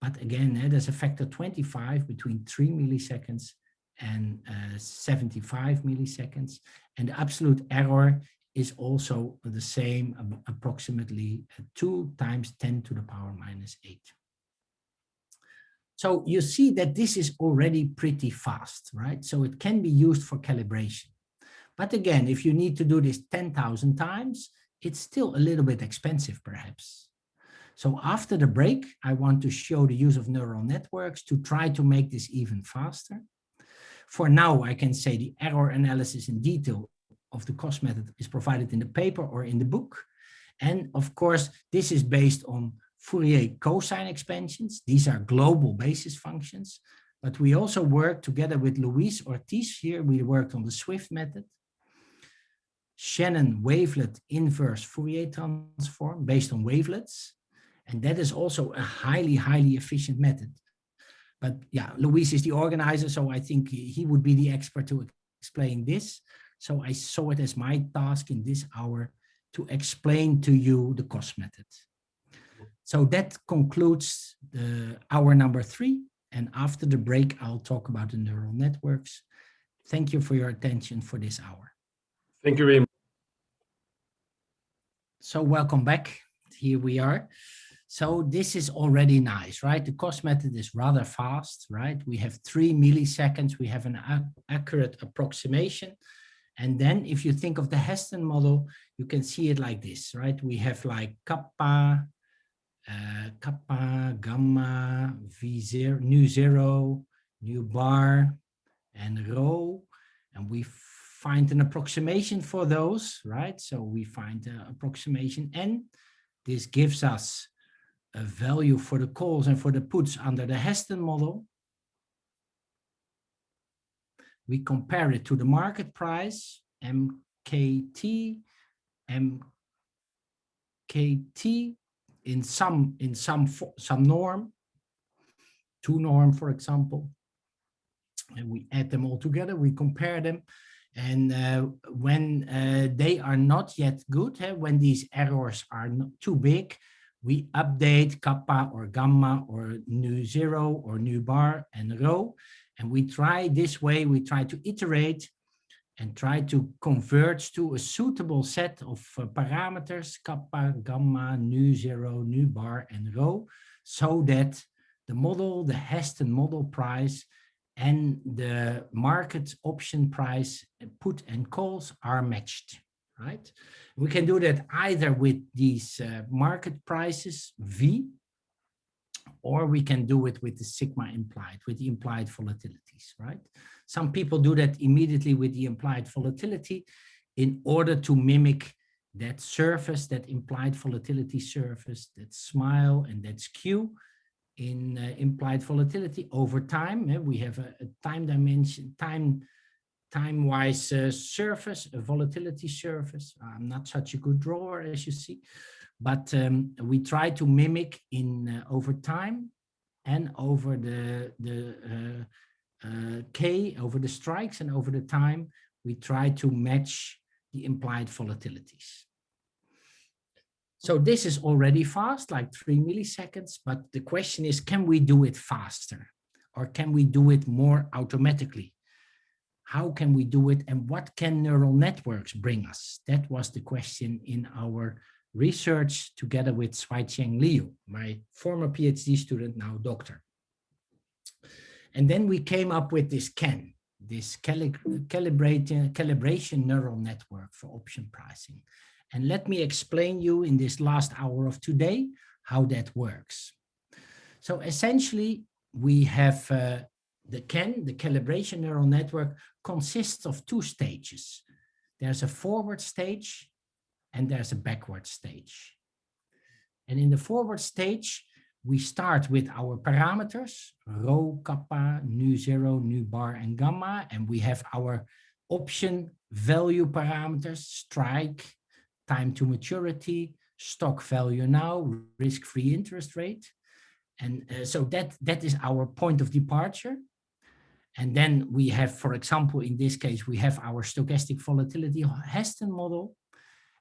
But again, there's a factor 25 between 3 milliseconds and 75 milliseconds. And the absolute error is also the same, approximately 2 times 10 to the power minus 8. So you see that this is already pretty fast, right? So it can be used for calibration. But again, if you need to do this 10,000 times, it's still a little bit expensive, perhaps. So after the break, I want to show the use of neural networks to try to make this even faster. For now, I can say the error analysis in detail of the cost method is provided in the paper or in the book. And of course, this is based on Fourier-cosine expansions. These are global basis functions. But we also work together with Luis Ortiz. Here we worked on the Swift method. Shannon wavelet inverse Fourier transform based on wavelets. And that is also a highly, highly efficient method. But yeah, Luis is the organizer, so I think he would be the expert to explain this. So I saw it as my task in this hour to explain to you the cost method. So that concludes the hour number 3. And after the break, I'll talk about the neural networks. Thank you for your attention for this hour. Thank you very much. So welcome back. Here we are. So this is already nice, right? The cost method is rather fast, right? We have 3 milliseconds. We have an accurate approximation. And then if you think of the Heston model, you can see it like this, right? We have like kappa, gamma, V0, nu 0, nu bar, and rho. And we find an approximation for those, right? So we find an approximation n. This gives us a value for the calls and for the puts under the Heston model. We compare it to the market price, MKT, MKT in some norm, 2 norm, for example. And we add them all together, we compare them. And when they are not yet good, when these errors are not too big, we update kappa or gamma or nu 0 or nu bar and rho. And we try this way, we try to iterate and try to converge to a suitable set of parameters, kappa, gamma, nu 0, nu bar, and rho, so that the model, the Heston model price, and the market option price, put and calls are matched, right? We can do that either with these market prices, V, or we can do it with the sigma implied, with the implied volatilities, right? Some people do that immediately with the implied volatility in order to mimic that surface, that implied volatility surface, that smile and that skew in implied volatility over time. We have a time dimension, time-wise surface, a volatility surface. I'm not such a good drawer, as you see, but we try to mimic in over time and over the K, over the strikes and over the time, we try to match the implied volatilities. So this is already fast, like 3 milliseconds, but the question is, can we do it faster? Or can we do it more automatically? How can we do it, and what can neural networks bring us? That was the question in our research together with Swai-Cheng Liu, my former PhD student, now doctor. And then we came up with this CAN, this calibration neural network for option pricing. And let me explain you in this last hour of today how that works. So essentially, we have the CAN, the calibration neural network, consists of 2 stages. there's a forward stage and there's a backward stage. And in the forward stage, we start with our parameters, rho, kappa, nu0, nu bar, and gamma, and we have our option value parameters, strike, time to maturity, stock value now, risk-free interest rate. And so that is our point of departure. And then we have, for example, in this case, we have our stochastic volatility Heston model.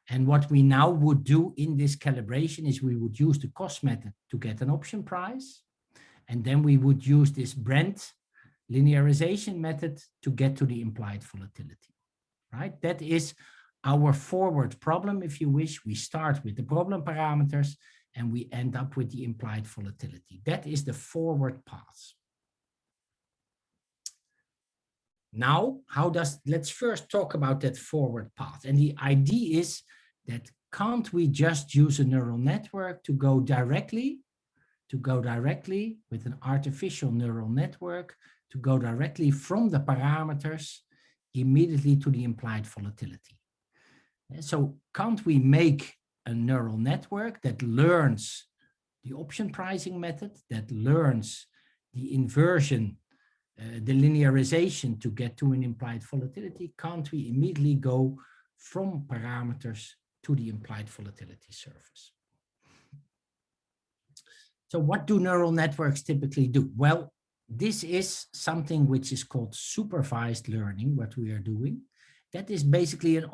And what we now would do in this calibration is we would use the cost method to get an option price. And then we would use this Brent linearization method to get to the implied volatility, right? That is our forward problem, if you wish. We start with the problem parameters and we end up with the implied volatility. That is the forward path. Now, let's first talk about that forward path. And the idea is that can't we just use a neural network to go directly with an artificial neural network, to go directly from the parameters immediately to the implied volatility? So can't we make a neural network that learns the option pricing method, that learns the inversion, the linearization to get to an implied volatility? Can't we immediately go from parameters to the implied volatility surface? So what do neural networks typically do? Well, this is something which is called supervised learning, what we are doing. That is basically a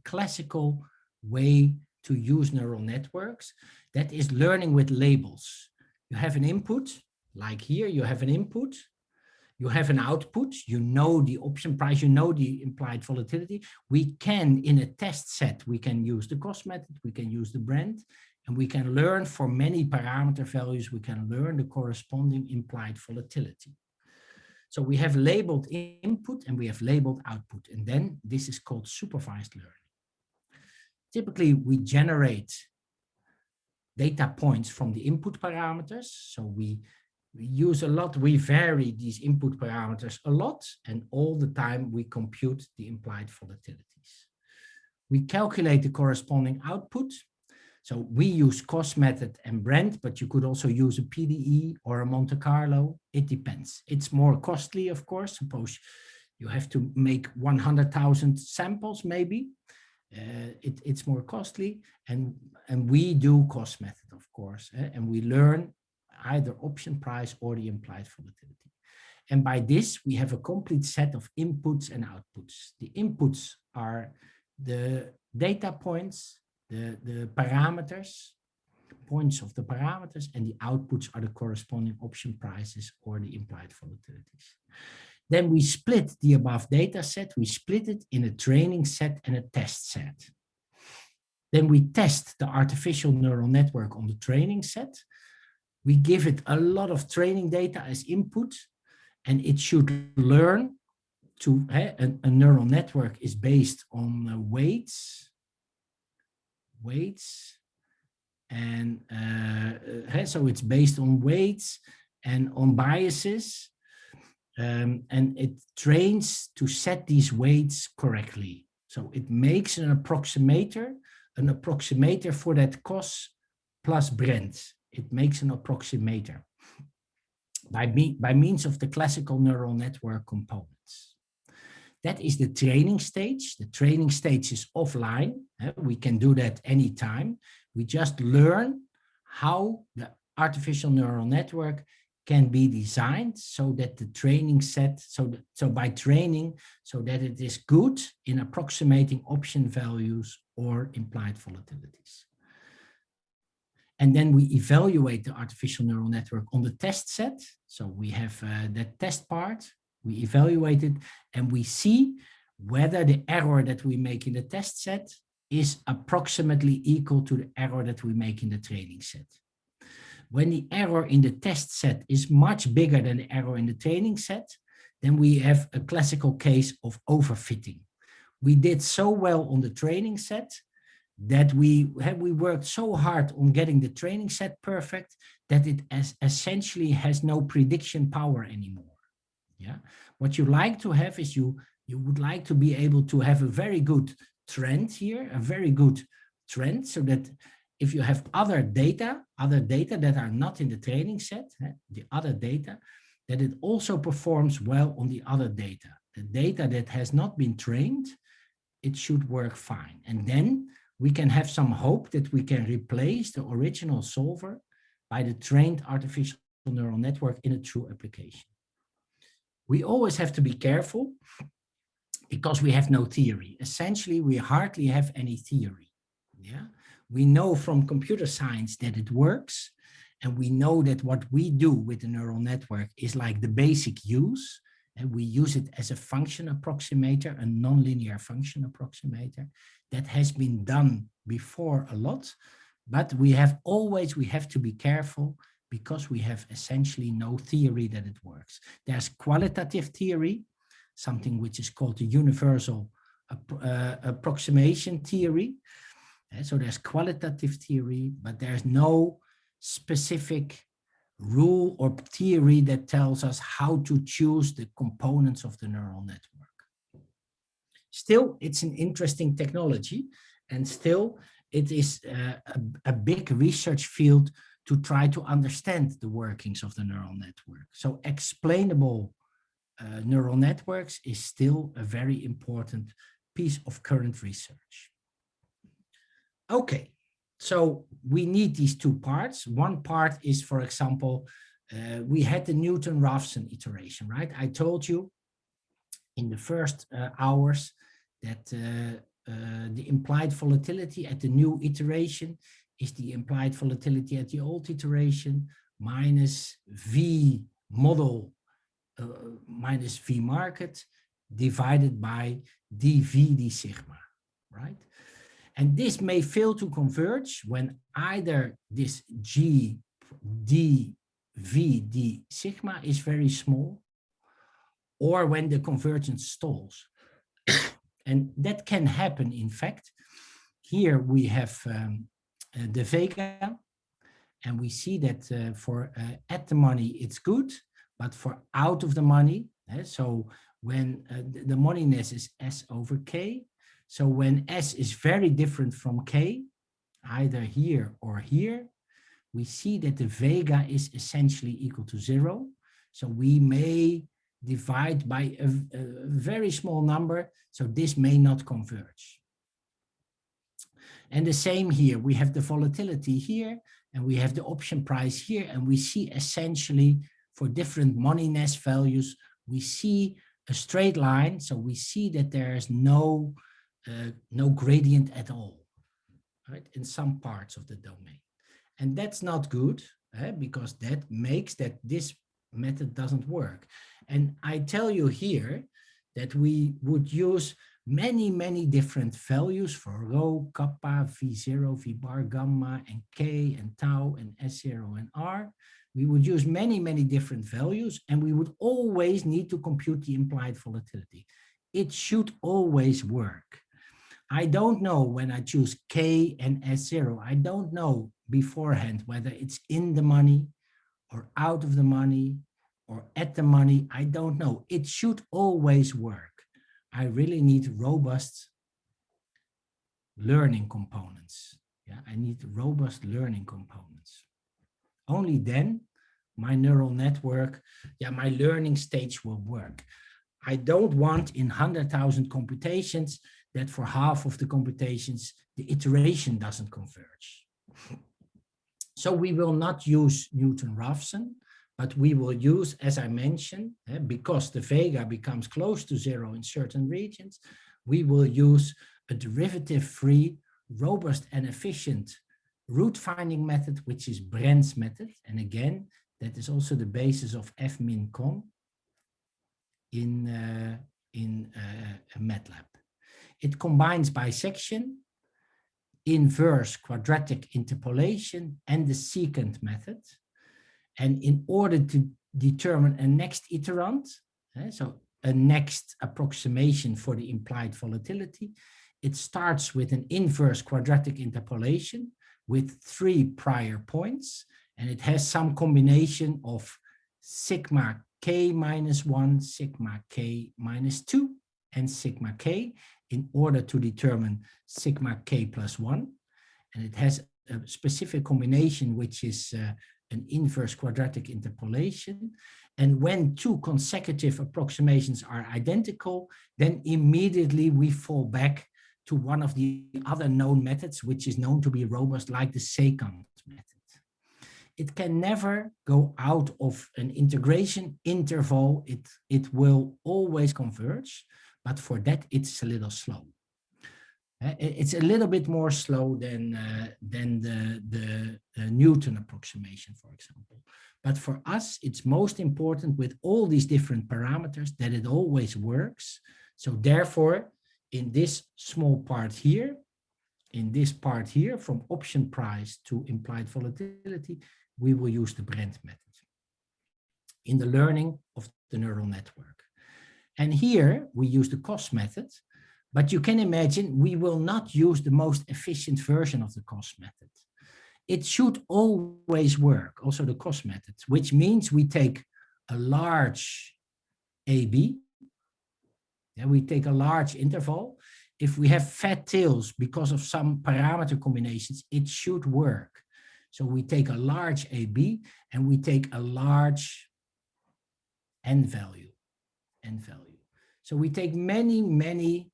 classical way to use neural networks. That is learning with labels. You have an input, like here, you have an input, you have an output, you know the option price, you know the implied volatility. We can, in a test set, we can use the cost method, we can use the Brent, and we can learn for many parameter values, we can learn the corresponding implied volatility. So we have labeled input and we have labeled output, and then this is called supervised learning. Typically, we generate data points from the input parameters. So we use a lot, we vary these input parameters a lot, and all the time we compute the implied volatilities. We calculate the corresponding output. So we use cost method and Brent, but you could also use a PDE or a Monte Carlo. It depends. It's more costly, of course. Suppose you have to make 100,000 samples, maybe. It's more costly. And we do cost method, of course. And we learn either option price or the implied volatility. And by this, we have a complete set of inputs and outputs. The inputs are the data points, the parameters, points of the parameters, and the outputs are the corresponding option prices or the implied volatilities. Then we split the above data set, we split it in a training set and a test set. Then we test the artificial neural network on the training set. We give it a lot of training data as input, and it should learn to, a neural network is based on weights, and so it's based on weights and on biases, and it trains to set these weights correctly. So it makes an approximator for that cost plus Brent. It makes an approximator by means of the classical neural network components. That is the training stage. The training stage is offline. We can do that anytime. We just learn how the artificial neural network can be designed so that the training set, so by training, so that it is good in approximating option values or implied volatilities. And then we evaluate the artificial neural network on the test set. So we have that test part. We evaluate it and we see whether the error that we make in the test set is approximately equal to the error that we make in the training set. When the error in the test set is much bigger than the error in the training set, then we have a classical case of overfitting. We did so well on the training set that we worked so hard on getting the training set perfect that it essentially has no prediction power anymore. Yeah. What you like to have is you would like to be able to have a very good trend here, a very good trend, so that if you have other data that are not in the training set, the other data, that it also performs well on the other data. The data that has not been trained, it should work fine. And then we can have some hope that we can replace the original solver by the trained artificial neural network in a true application. We always have to be careful because we have no theory. Essentially, we hardly have any theory. Yeah, we know from computer science that it works, and we know that what we do with the neural network is like the basic use, and we use it as a function approximator, a nonlinear function approximator. That has been done before a lot, but we have to be careful because we have essentially no theory that it works. There's qualitative theory, something which is called the universal approximation theory. So there's qualitative theory, but there's no specific rule or theory that tells us how to choose the components of the neural network. Still, it's an interesting technology, and still it is a big research field to try to understand the workings of the neural network. So explainable neural networks is still a very important piece of current research. Okay, so we need these two parts. One part is, for example, we had the Newton-Raphson iteration, right? I told you in the first hours that the implied volatility at the new iteration is the implied volatility at the old iteration minus V model minus V market divided by dV d sigma, right? And this may fail to converge when either this G d V d sigma is very small, or when the convergence stalls. And that can happen, in fact. Here we have the vega, and we see that for at the money it's good, but for out of the money, so when the moneyness is S over K, so when S is very different from K, either here or here, we see that the vega is essentially equal to 0. So we may divide by a very small number, so this may not converge. And the same here, we have the volatility here, and we have the option price here, and we see essentially for different moneyness values, we see a straight line, so we see that there is no gradient at all, right, in some parts of the domain. And that's not good, because that makes that this method doesn't work. And I tell you here that we would use many different values for rho, kappa, V0, V bar, gamma, and K, and tau, and S0, and R. We would use many different values, and we would always need to compute the implied volatility. It should always work. I don't know when I choose K and S0, I don't know beforehand whether it's in the money or out of the money or at the money. I don't know. It should always work. I really need robust learning components. Yeah, I need robust learning components. Only then my neural network, my learning stage will work. I don't want in 100,000 computations that for half of the computations, the iteration doesn't converge. So we will not use Newton-Raphson, but we will use, as I mentioned, because the vega becomes close to 0 in certain regions, we will use a derivative-free, robust and efficient root finding method, which is Brent's method. And again, that is also the basis of F-min-con in MATLAB. It combines bisection, inverse quadratic interpolation, and the secant method. And in order to determine a next iterand, so a next approximation for the implied volatility, it starts with an inverse quadratic interpolation with 3 prior points, and it has some combination of sigma k minus 1, sigma k minus 2, and sigma k in order to determine sigma k plus 1. And it has a specific combination, which is an inverse quadratic interpolation. And when two consecutive approximations are identical, then immediately we fall back to one of the other known methods, which is known to be robust, like the secant method. It can never go out of an integration interval. It will always converge, but for that, it's a little slow. It's a little bit more slow than the Newton approximation, for example. But for us, it's most important with all these different parameters that it always works. So therefore, in this small part here, in this part here, from option price to implied volatility, we will use the Brent method in the learning of the neural network. And here we use the cost method, but you can imagine we will not use the most efficient version of the cost method. It should always work, also the cost method, which means we take a large AB, and we take a large interval. If we have fat tails because of some parameter combinations, it should work. So we take a large AB and we take a large n value. So we take many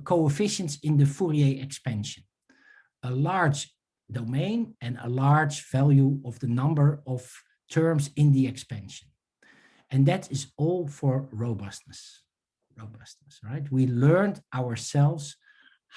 coefficients in the Fourier expansion, a large domain and a large value of the number of terms in the expansion. And that is all for robustness, right? We learned ourselves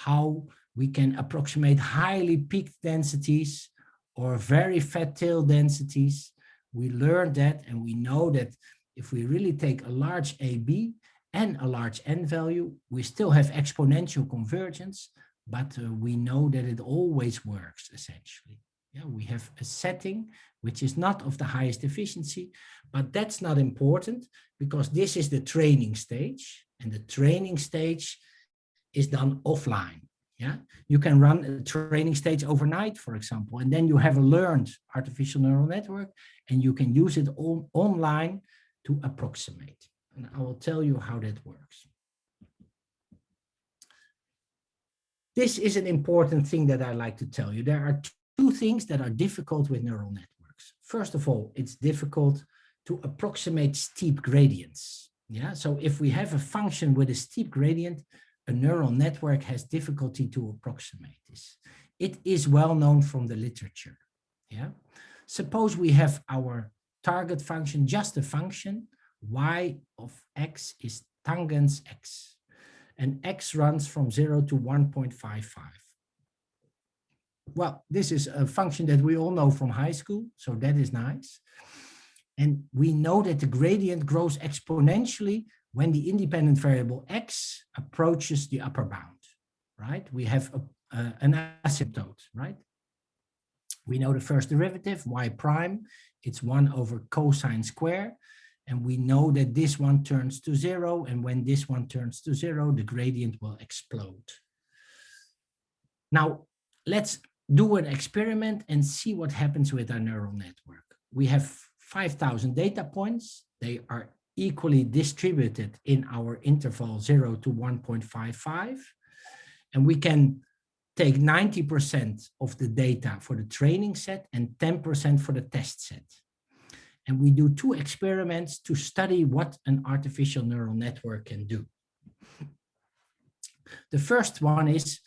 how we can approximate highly peaked densities or very fat tail densities. We learned that, and we know that if we really take a large AB and a large n value, we still have exponential convergence, but we know that it always works, essentially. Yeah, we have a setting which is not of the highest efficiency, but that's not important because this is the training stage, and the training stage is done offline. Yeah, you can run a training stage overnight, for example, and then you have a learned artificial neural network, and you can use it online to approximate. And I will tell you how that works. This is an important thing that I like to tell you. There are two things that are difficult with neural networks. First of all, it's difficult to approximate steep gradients. Yeah, so if we have a function with a steep gradient, a neural network has difficulty to approximate this. It is well known from the literature. Yeah, suppose we have our target function, just a function, y of x is tangents x, and x runs from 0 to 1.55. Well, this is a function that we all know from high school, so that is nice. And we know that the gradient grows exponentially when the independent variable x approaches the upper bound, right? We have an asymptote, right? We know the first derivative, y prime, it's 1 over cosine square. And we know that this one turns to 0, and when this one turns to 0, the gradient will explode. Now, let's do an experiment and see what happens with our neural network. We have 5,000 data points. They are equally distributed in our interval 0 to 1.55. And we can take 90% of the data for the training set and 10% for the test set. And we do 2 experiments to study what an artificial neural network can do. The first one is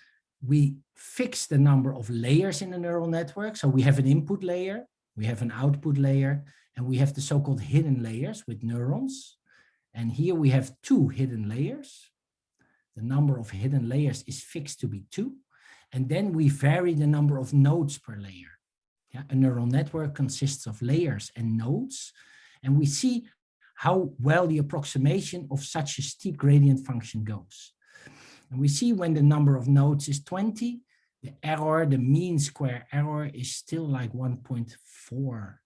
we fix the number of layers in a neural network. So we have an input layer, we have an output layer, and we have the so-called hidden layers with neurons. And here we have 2 hidden layers. The number of hidden layers is fixed to be 2. And then we vary the number of nodes per layer. Yeah, a neural network consists of layers and nodes, and we see how well the approximation of such a steep gradient function goes. And we see when the number of nodes is 20, the error, the mean square error is still like 1.4.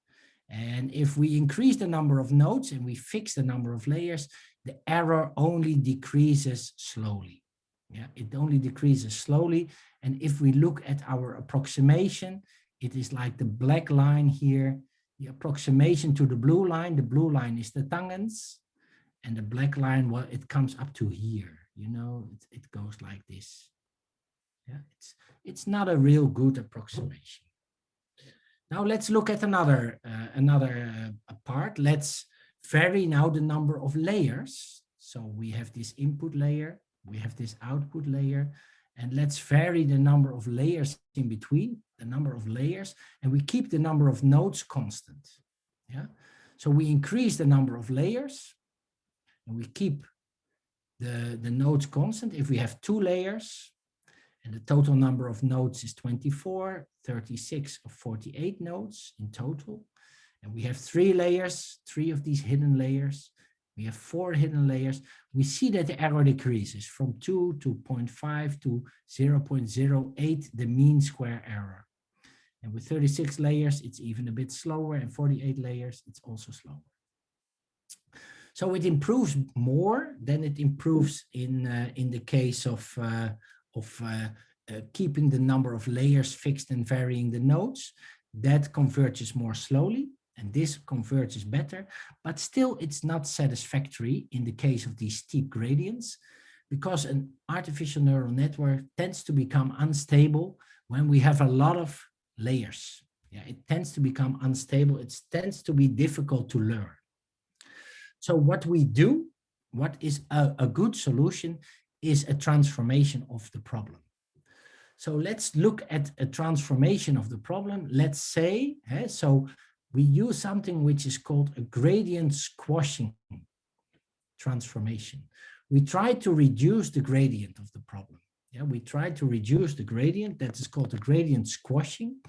And if we increase the number of nodes and we fix the number of layers, the error only decreases slowly. Yeah, it only decreases slowly. And if we look at our approximation, it is like the black line here the approximation to the blue line. The blue line is the tangents, and the black line, well, it comes up to here. You know, it goes like this. Yeah, it's not a real good approximation. Now let's look at another part. Let's vary now the number of layers. So we have this input layer, we have this output layer, and let's vary the number of layers in between, the number of layers, and we keep the number of nodes constant. Yeah. So we increase the number of layers, and we keep the nodes constant. If we have 2 layers, and the total number of nodes is 24, 36 or 48 nodes in total. And we have 3 layers, 3 of these hidden layers. We have 4 hidden layers. We see that the error decreases from 2 to 0.5 to 0.08, the mean square error. And with 36 layers, it's even a bit slower, and 48 layers, it's also slower. So it improves more than it improves in the case of keeping the number of layers fixed and varying the nodes. That converges more slowly, and this converges better, but still it's not satisfactory in the case of these steep gradients, because an artificial neural network tends to become unstable when we have a lot of layers. Yeah, it tends to become unstable. It tends to be difficult to learn. So what we do, what is a good solution, is a transformation of the problem. So let's look at a transformation of the problem. Let's say, so we use something which is called a gradient squashing transformation. We try to reduce the gradient of the problem. Yeah, we try to reduce the gradient. That is called the gradient squashing.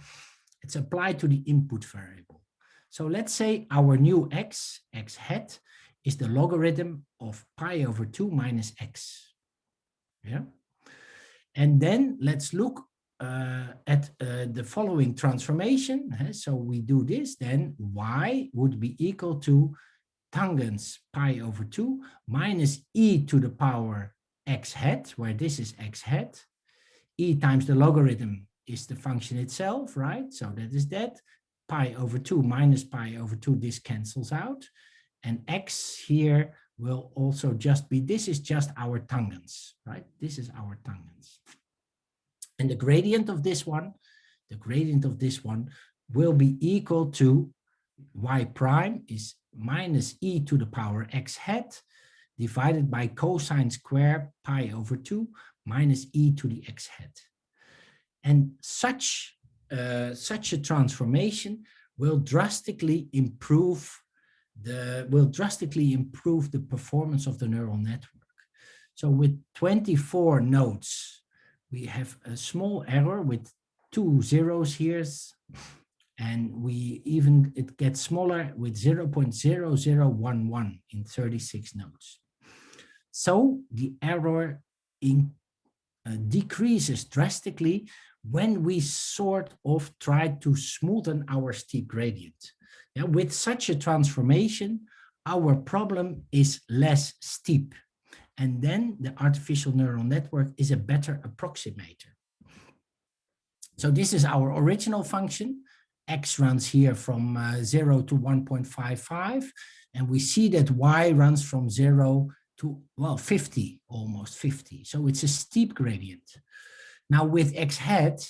It's applied to the input variable. So let's say our new x hat, is the logarithm of pi over 2 minus x. Yeah. And then let's look at the following transformation. So we do this, then y would be equal to tangents pi over 2 minus e to the power x hat, where this is x hat. E times the logarithm is the function itself, right? So that is that. Pi over 2 minus pi over 2, this cancels out. And x here will also just be, this is just our tangents, right? This is our tangents. And the gradient of this one will be equal to y prime is minus e to the power x hat divided by cosine square pi over 2 minus e to the x hat. And such a transformation will drastically improve the performance of the neural network. So with 24 nodes, we have a small error with 2 zeros here, and it gets smaller with 0.0011 in 36 nodes. So the error decreases drastically when we sort of try to smoothen our steep gradient. Yeah, with such a transformation, our problem is less steep. And then the artificial neural network is a better approximator. So this is our original function. X runs here from 0 to 1.55. And we see that Y runs from 0 to, well, 50, almost 50. So it's a steep gradient. Now with x hat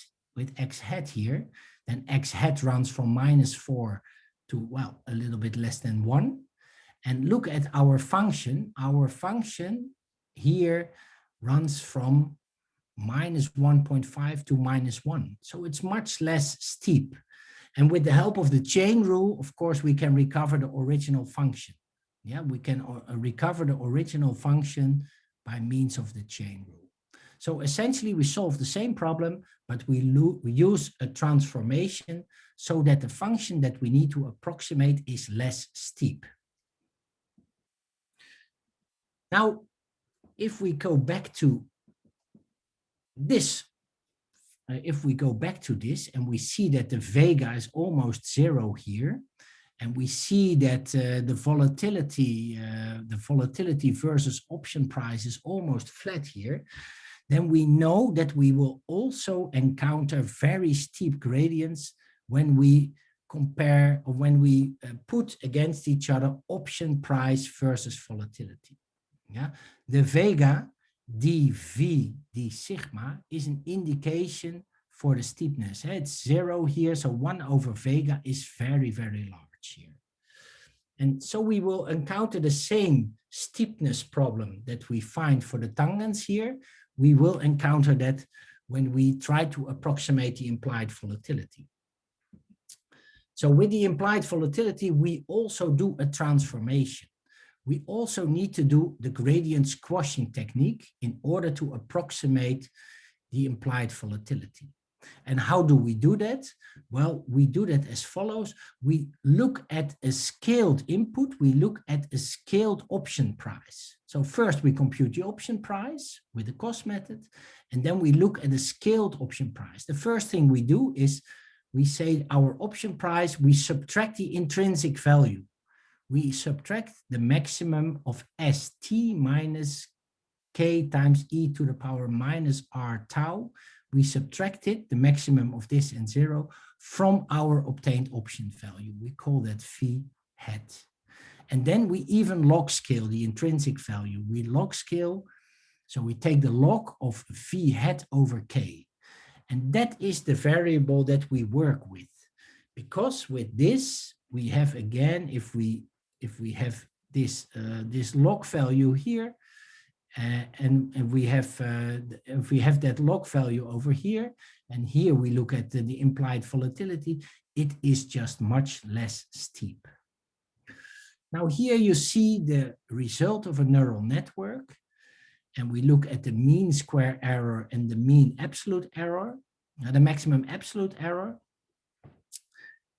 here, then x hat runs from -4 to, well, a little bit less than 1. And look at our function. Our function here runs from -1.5 to -1. So it's much less steep. And with the help of the chain rule, of course, we can recover the original function. Yeah, we can recover the original function by means of the chain rule. So essentially, we solve the same problem, but we use a transformation so that the function that we need to approximate is less steep. Now, if we go back to this, and we see that the vega is almost 0 here, and we see that the volatility versus option price is almost flat here, then we know that we will also encounter very steep gradients when we compare, or when we put against each other option price versus volatility. Yeah, the vega, dv, d sigma is an indication for the steepness. It's 0 here, so 1 over vega is very, very large here. And so we will encounter the same steepness problem that we find for the tangents here. We will encounter that when we try to approximate the implied volatility. So with the implied volatility, we also do a transformation. We also need to do the gradient squashing technique in order to approximate the implied volatility. And how do we do that? Well, we do that as follows. We look at a scaled input. We look at a scaled option price. So first we compute the option price with the cost method, and then we look at the scaled option price. The first thing we do is we say our option price, we subtract the intrinsic value. We subtract the maximum of ST minus K times e to the power minus R tau. We subtracted the maximum of this and 0 from our obtained option value. We call that V hat. And then we even log scale the intrinsic value. We log scale, so we take the log of V hat over K. And that is the variable that we work with. Because with this, we have again, if we have this, this log value here, and if we have that log value over here, and here we look at the implied volatility, it is just much less steep. Now here you see the result of a neural network, and we look at the mean square error and the mean absolute error, the maximum absolute error.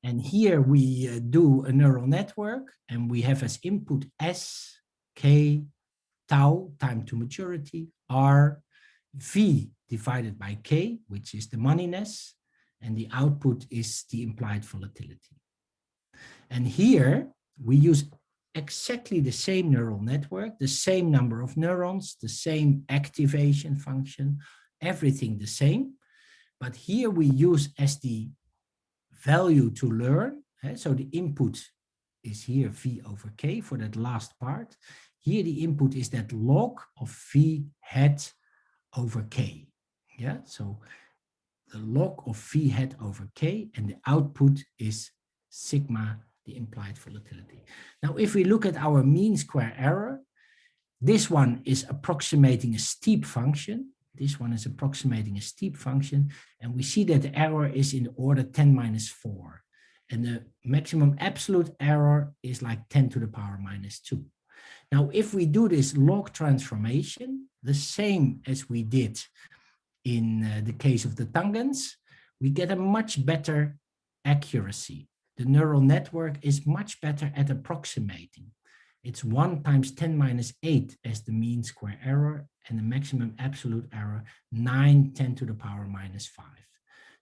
And here we do a neural network, and we have as input S, K, tau, time to maturity, R, V divided by K, which is the moneyness, and the output is the implied volatility. And here we use exactly the same neural network, the same number of neurons, the same activation function, everything the same. But here we use as the value to learn, so the input is here V over K for that last part. Here the input is that log of V hat over K. Yeah, so the log of V hat over K, and the output is sigma, the implied volatility. Now, if we look at our mean square error, this one is approximating a steep function. This one is approximating a steep function, and we see that the error is in order 10 minus 4. And the maximum absolute error is like 10 to the power minus 2. Now, if we do this log transformation, the same as we did in the case of the tangents, we get a much better accuracy. The neural network is much better at approximating. It's 1 times 10 minus 8 as the mean square error, and the maximum absolute error 9 10 to the power minus 5.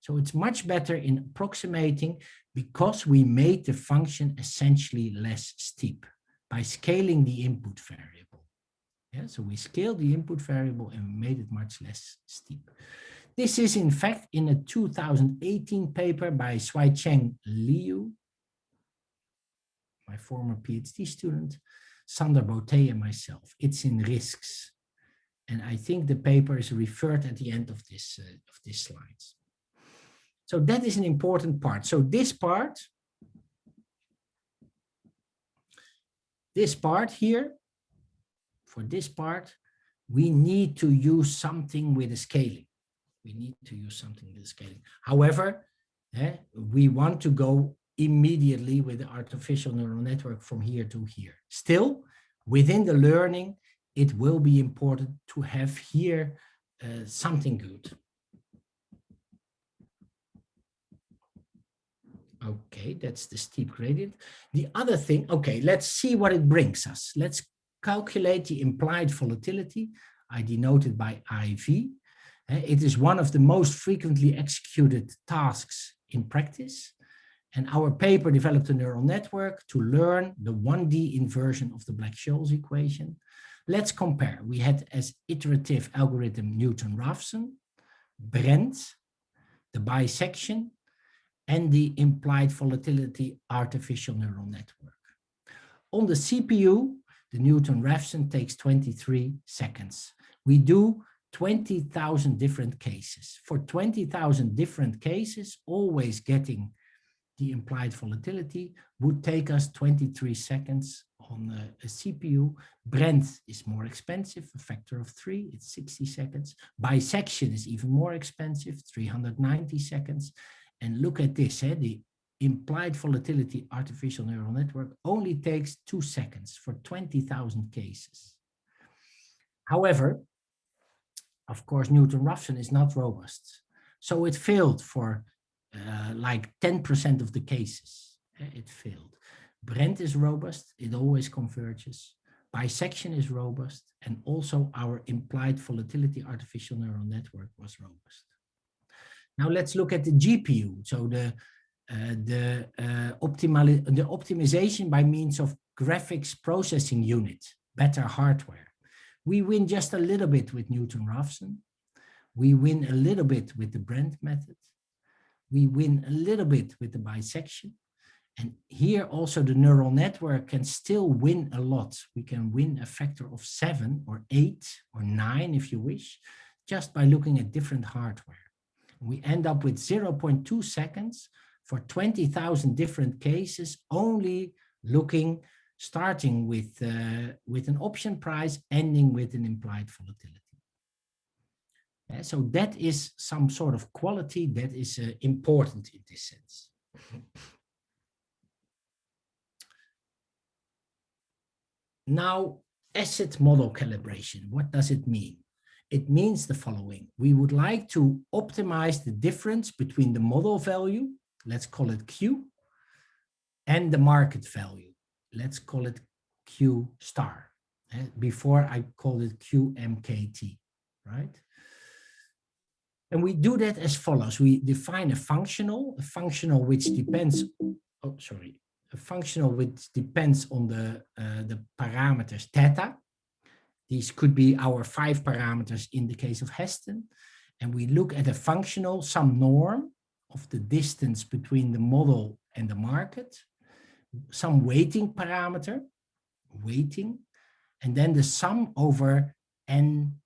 So it's much better in approximating because we made the function essentially less steep by scaling the input variable. Yeah, so we scaled the input variable and we made it much less steep. This is in fact in a 2018 paper by Shuai-Cheng Liu, my former PhD student, Sander Boté, and myself. It's in Risks. And I think the paper is referred at the end of this slides. So that is an important part. So this part here, for this part, we need to use something with a scaling. We need to use something with a scaling. However, we want to go immediately with the artificial neural network from here to here. Still, within the learning, it will be important to have here something good. Okay, that's the steep gradient. The other thing, okay, let's see what it brings us. Let's calculate the implied volatility. I denote it by IV. It is one of the most frequently executed tasks in practice. And our paper developed a neural network to learn the 1D inversion of the Black-Scholes equation. Let's compare. We had as iterative algorithm Newton-Raphson, Brent, the bisection, and the implied volatility artificial neural network. On the CPU, the Newton-Raphson takes 23 seconds. We do 20,000 different cases. For 20,000 different cases, always getting the implied volatility would take us 23 seconds on a CPU. Brent is more expensive, a factor of 3, it's 60 seconds. Bisection is even more expensive, 390 seconds. And look at this, the implied volatility artificial neural network only takes 2 seconds for 20,000 cases. However, of course, Newton-Raphson is not robust. So it failed for like 10% of the cases. It failed. Brent is robust, it always converges. Bisection is robust, and also our implied volatility artificial neural network was robust. Now let's look at the GPU. So the optimization by means of graphics processing unit, better hardware. We win just a little bit with Newton-Raphson. We win a little bit with the Brent method. We win a little bit with the bisection. And here also the neural network can still win a lot. We can win a factor of 7 or 8 or 9 if you wish, just by looking at different hardware. We end up with 0.2 seconds for 20,000 different cases, only looking, starting with an option price, ending with an implied volatility. So that is some sort of quality that is important in this sense. Now, asset model calibration, what does it mean? It means the following. We would like to optimize the difference between the model value, let's call it Q, and the market value, let's call it Q star. Before I called it QMKT, right? And we do that as follows. We define a functional which depends, a functional which depends on the parameters theta. These could be our 5 parameters in the case of Heston. And we look at a functional, some norm of the distance between the model and the market, some weighting parameter, weighting, and then the sum over n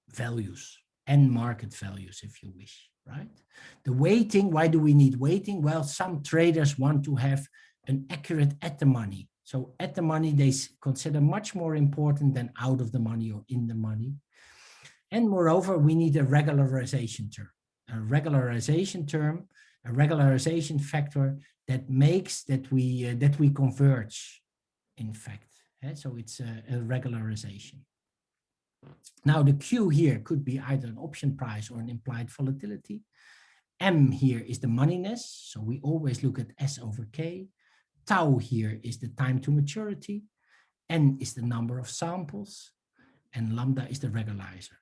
values, n market values, if you wish, right? The weighting, why do we need weighting? Well, some traders want to have an accurate at the money. So at the money, they consider much more important than out of the money or in the money. And moreover, we need a regularization term, a regularization factor that makes that we converge, in fact. So it's a regularization. Now the Q here could be either an option price or an implied volatility. M here is the moneyness, so we always look at S over K. Tau here is the time to maturity. N is the number of samples. And lambda is the regularizer.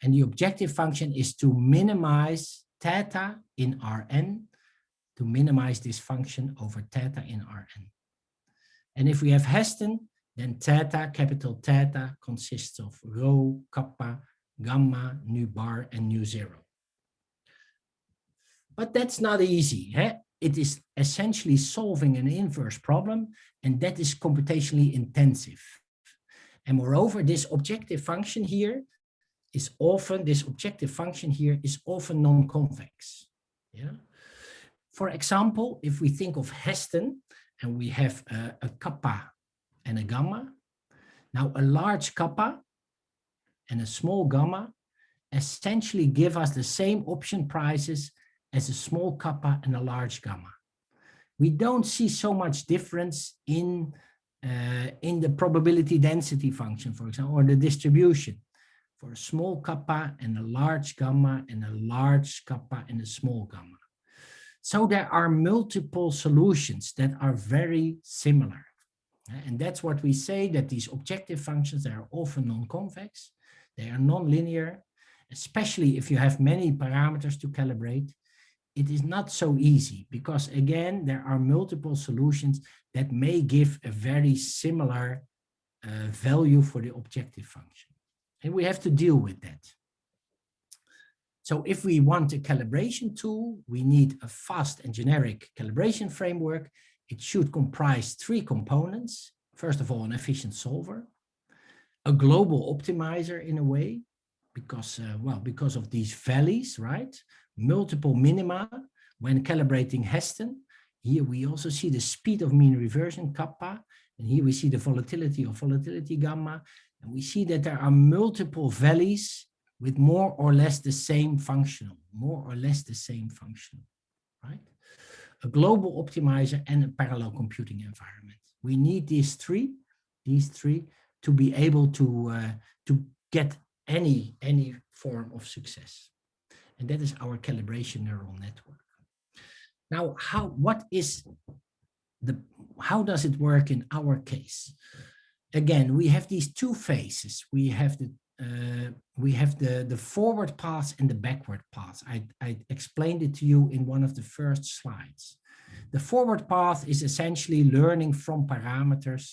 And the objective function is to minimize theta in Rn, to minimize this function over theta in Rn. And if we have Heston, then theta, capital theta, consists of rho, kappa, gamma, nu bar, and nu zero. But that's not easy. It is essentially solving an inverse problem, and that is computationally intensive. And moreover, this objective function here is often, non-convex. Yeah. For example, if we think of Heston, and we have a kappa and a gamma. Now a large kappa and a small gamma essentially give us the same option prices as a small kappa and a large gamma. We don't see so much difference in the probability density function, for example, or the distribution for a small kappa and a large gamma and a large kappa and a small gamma. So there are multiple solutions that are very similar. And that's what we say, that these objective functions, they are often non-convex, they are non-linear, especially if you have many parameters to calibrate. It is not so easy because, again, there are multiple solutions that may give a very similar value for the objective function. And we have to deal with that. So if we want a calibration tool, we need a fast and generic calibration framework. It should comprise 3 components. First of all, an efficient solver, a global optimizer in a way, because, because of these valleys, right? Multiple minima when calibrating Heston. Here we also see the speed of mean reversion, kappa, and here we see the volatility of volatility, gamma, and we see that there are multiple valleys with more or less the same functional, right? A global optimizer and a parallel computing environment. We need these three to be able to get any form of success. And that is our calibration neural network. Now, how does it work in our case? Again, we have these 2 phases. We have the forward path and the backward path. I explained it to you in one of the first slides. The forward path is essentially learning from parameters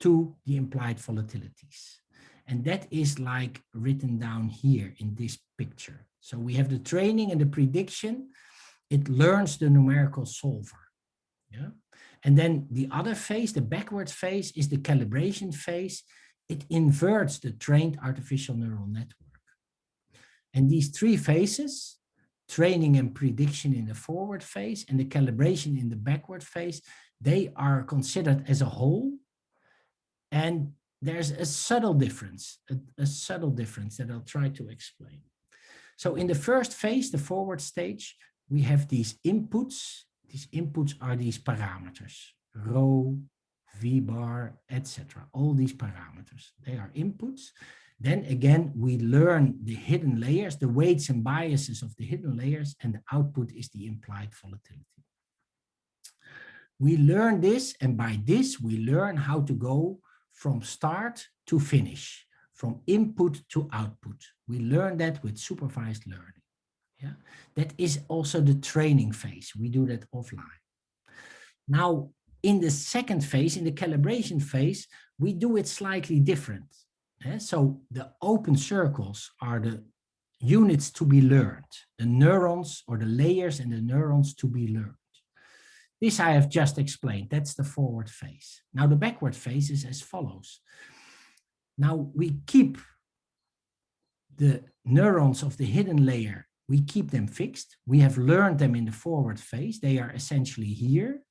to the implied volatilities. And that is like written down here in this picture. So we have the training and the prediction. It learns the numerical solver. Yeah. And then the other phase, the backward phase, is the calibration phase. It inverts the trained artificial neural network. And these 3 phases, training and prediction in the forward phase and the calibration in the backward phase, they are considered as a whole. And there's a subtle difference that I'll try to explain. So in the first phase, the forward stage, we have these inputs. These inputs are these parameters, rho, v bar, etc. All these parameters, they are inputs. Then again, we learn the hidden layers, the weights and biases of the hidden layers, and the output is the implied volatility. We learn this, and by this, we learn how to go from start to finish, from input to output. We learn that with supervised learning. Yeah, that is also the training phase. We do that offline. Now, in the second phase, in the calibration phase, we do it slightly different. So the open circles are the units to be learned, the neurons or the layers and the neurons to be learned. This I have just explained. That's the forward phase. Now the backward phase is as follows. Now we keep the neurons of the hidden layer, we keep them fixed. We have learned them in the forward phase. They are essentially here.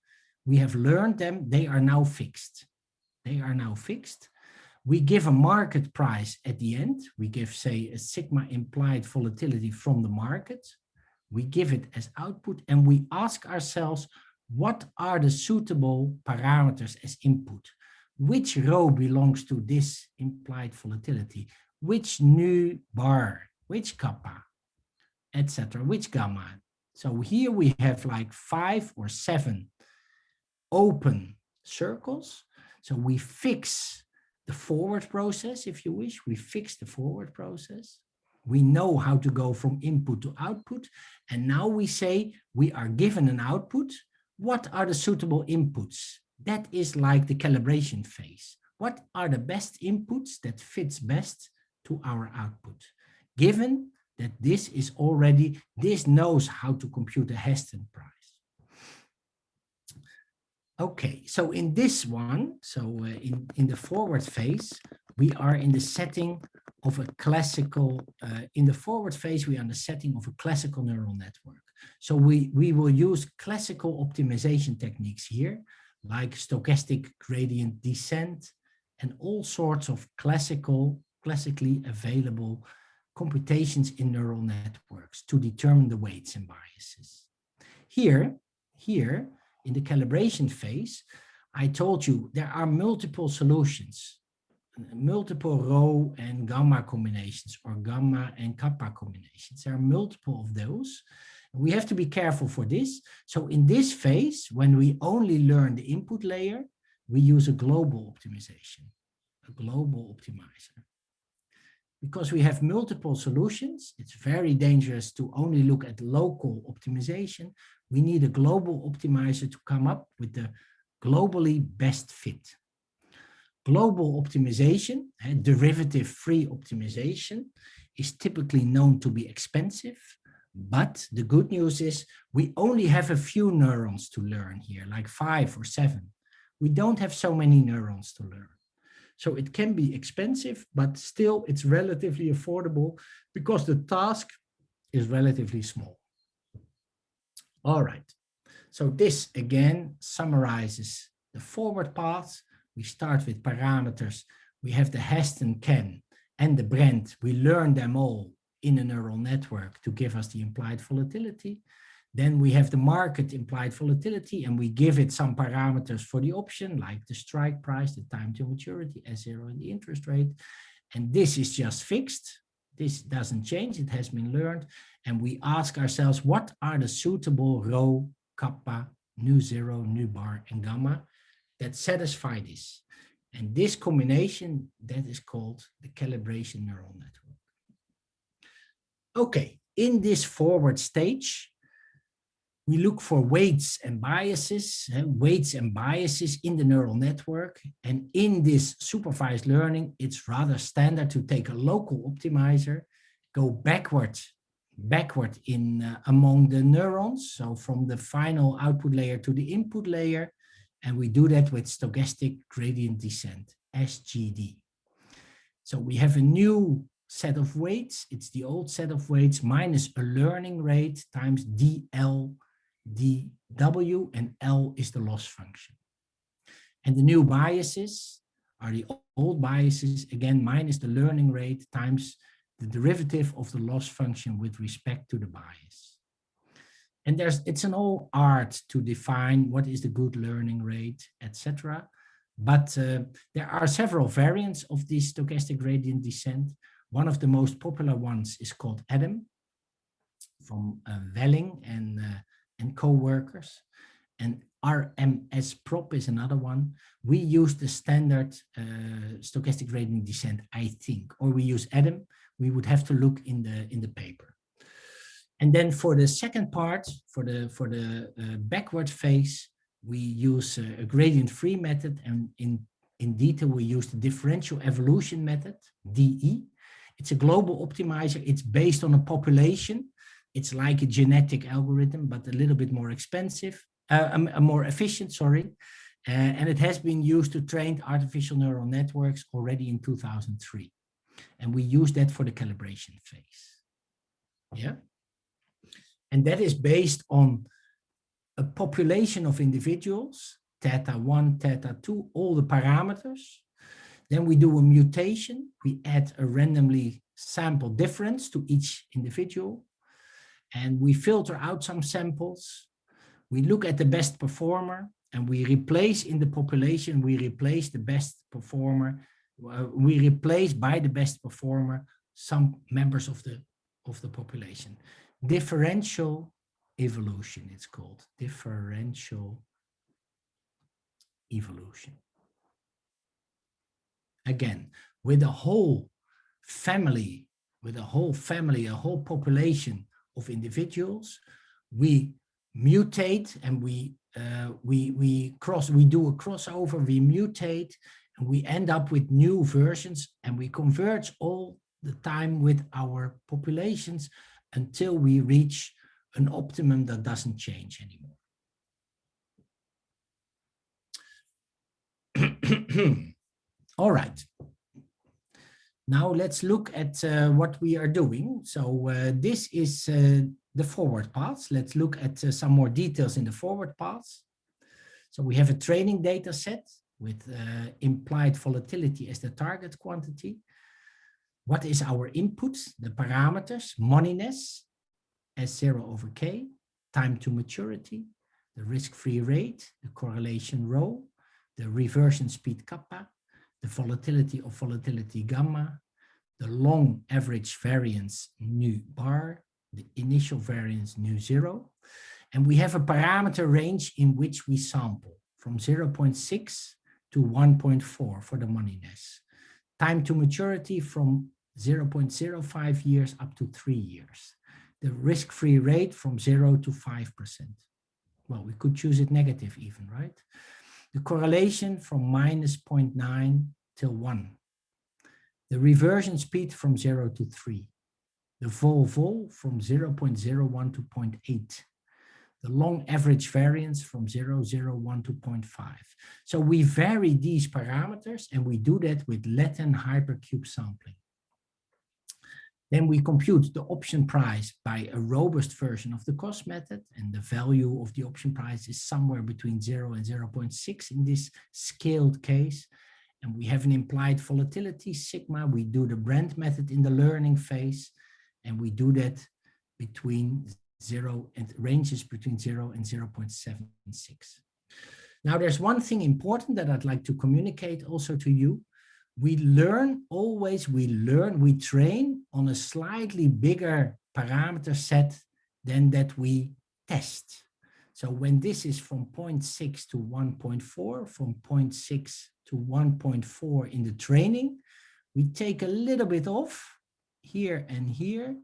We have learned them. They are now fixed. They are now fixed. We give a market price at the end. We give, say, a sigma implied volatility from the market. We give it as output, and we ask ourselves, what are the suitable parameters as input? Which rho belongs to this implied volatility? Which nu bar? Which kappa? Etc. Which gamma? So here we have like 5 or 7 open circles. So we fix the forward process, if you wish. We fix the forward process. We know how to go from input to output. And now we say we are given an output. What are the suitable inputs? That is like the calibration phase. What are the best inputs that fits best to our output? Given that this is already, this knows how to compute a Heston price. Okay, so in this one, so in the forward phase, we are in the setting of a classical, in the forward phase, we are in the setting of a classical neural network. So we will use classical optimization techniques here, like stochastic gradient descent and all sorts of classically available computations in neural networks to determine the weights and biases. Here, in the calibration phase, I told you there are multiple solutions, multiple rho and gamma combinations or gamma and kappa combinations. There are multiple of those. We have to be careful for this. So in this phase, when we only learn the input layer, we use a global optimization, a global optimizer. Because we have multiple solutions, it's very dangerous to only look at local optimization. We need a global optimizer to come up with the globally best fit. Global optimization, derivative-free optimization, is typically known to be expensive. But the good news is we only have a few neurons to learn here, like 5 or 7. We don't have so many neurons to learn. So it can be expensive, but still it's relatively affordable because the task is relatively small. All right. So this again summarizes the forward path. We start with parameters. We have the Heston, Ken, and the Brent. We learn them all in a neural network to give us the implied volatility. Then we have the market implied volatility, and we give it some parameters for the option, like the strike price, the time to maturity, S0, and the interest rate. And this is just fixed. This doesn't change. It has been learned. And we ask ourselves, what are the suitable rho, kappa, nu zero, nu bar, and gamma that satisfy this? And this combination, that is called the calibration neural network. Okay, in this forward stage, we look for weights and biases in the neural network. And in this supervised learning, it's rather standard to take a local optimizer, go backward in among the neurons, so from the final output layer to the input layer, and we do that with stochastic gradient descent, SGD. So we have a new set of weights. It's the old set of weights minus a learning rate times dl dw, and L is the loss function. And the new biases are the old biases, again, minus the learning rate times the derivative of the loss function with respect to the bias. And it's an all art to define what is the good learning rate, etc. But there are several variants of this stochastic gradient descent. One of the most popular ones is called Adam from Welling and co-workers, and RMS prop is another one. We use the standard stochastic gradient descent, I think, or we use Adam. We would have to look in the paper. And then for the second part, for the backward phase, we use a gradient-free method, and in detail we use the differential evolution method, DE. It's a global optimizer. It's based on a population. It's like a genetic algorithm, but a little bit more expensive, more efficient, sorry. And it has been used to train artificial neural networks already in 2003. And we use that for the calibration phase. Yeah. And that is based on a population of individuals, theta 1, theta 2, all the parameters. Then we do a mutation. We add a randomly sample difference to each individual. And we filter out some samples. We look at the best performer, and we replace in the population, we replace the best performer. We replace by the best performer some members of the population. Differential evolution, it's called. Differential evolution. Again, with a whole family, a whole population of individuals, we mutate and we do a crossover, we mutate, and we end up with new versions, and we converge all the time with our populations until we reach an optimum that doesn't change anymore. All right. Now let's look at what we are doing. So this is the forward paths. Let's look at some more details in the forward paths. So we have a training data set with implied volatility as the target quantity. What is our input? The parameters, moneyness, S0 over K, time to maturity, the risk-free rate, the correlation rho, the reversion speed kappa, the volatility of volatility gamma, the long average variance nu bar, the initial variance nu zero. And we have a parameter range in which we sample from 0.6 to 1.4 for the moneyness. Time to maturity from 0.05 years up to 3 years. The risk-free rate from 0 to 5%. Well, we could choose it negative even, right? The correlation from minus 0.9 till 1. The reversion speed from 0 to 3. the vol from 0.01 to 0.8. The long average variance from 0.01 to 0.5. So we vary these parameters, and we do that with Latin hypercube sampling. Then we compute the option price by a robust version of the cost method, and the value of the option price is somewhere between 0 and 0.6 in this scaled case. And we have an implied volatility, sigma. We do the Brand method in the learning phase, and we do that between 0 and ranges between 0 and 0.76. Now, there's one thing important that I'd like to communicate also to you. We learn always, we train on a slightly bigger parameter set than that we test. So when this is from 0.6 to 1.4, from 0.6 to 1.4 in the training, we take a little bit off here and here.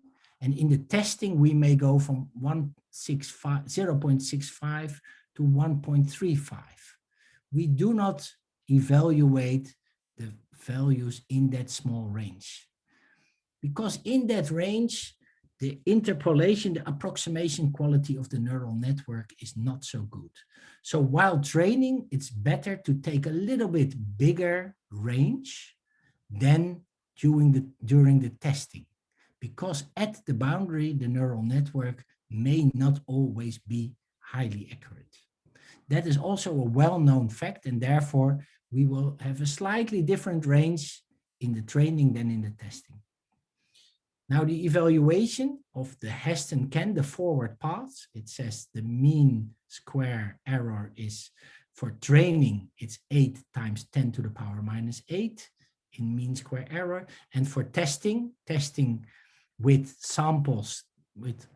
And in the testing, we may go from 0.65 to 1.35. We do not evaluate the values in that small range, because in that range, the interpolation, the approximation quality of the neural network is not so good. So while training, it's better to take a little bit bigger range than during the testing, because at the boundary, the neural network may not always be highly accurate. That is also a well-known fact, and therefore we will have a slightly different range in the training than in the testing. Now, the evaluation of the Heston the forward paths, it says the mean square error is, for training, it's 8 times 10 to the power minus 8 in mean square error. And for testing with samples, with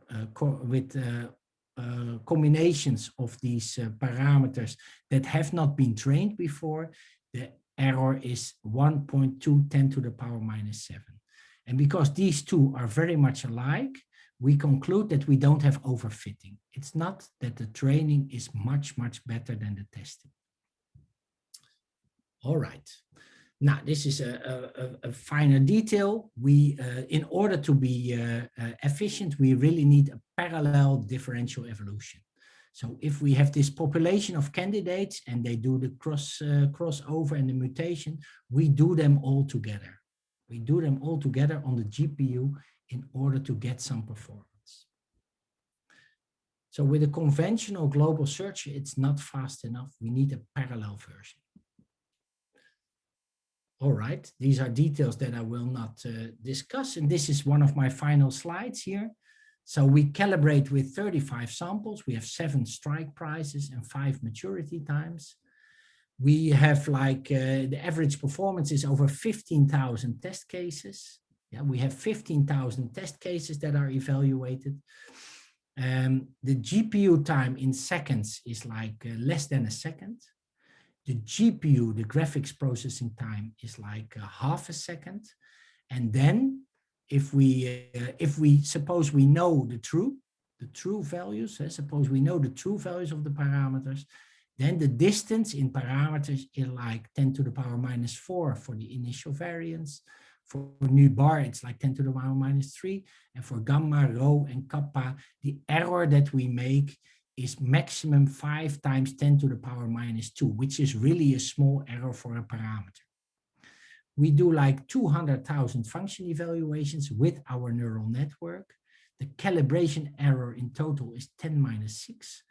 combinations of these parameters that have not been trained before, the error is 1.2 10 to the power minus 7. And because these two are very much alike, we conclude that we don't have overfitting. It's not that the training is much, much better than the testing. All right. Now, this is a finer detail. We, in order to be efficient, we really need a parallel differential evolution. So if we have this population of candidates and they do the crossover and the mutation, we do them all together. We do them all together on the GPU in order to get some performance. So with a conventional global search, it's not fast enough. We need a parallel version. All right, these are details that I will not discuss. And this is one of my final slides here. So we calibrate with 35 samples. We have 7 strike prices and 5 maturity times. We have like the average performance is over 15,000 test cases. Yeah, we have 15,000 test cases that are evaluated. The GPU time in seconds is like less than a second. The GPU, the graphics processing time, is like half a second. And then if we suppose we know the true values, suppose we know the true values of the parameters, then the distance in parameters is like 10 to the power minus 4 for the initial variance. For nu bar, it's like 10 to the power minus 3. And for gamma, rho, and kappa, the error that we make is maximum 5 times 10 to the power minus 2, which is really a small error for a parameter. We do like 200,000 function evaluations with our neural network. The calibration error in total is 10 minus 6.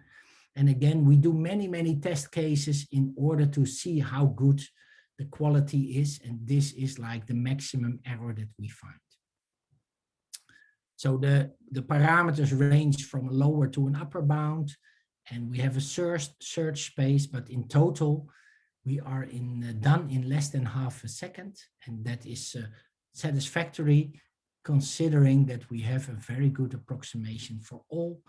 And again, we do many, many test cases in order to see how good the quality is. And this is like the maximum error that we find. So the parameters range from a lower to an upper bound, and we have a search space, but in total, we are done in less than half a second. And that is satisfactory, considering that we have a very good approximation for all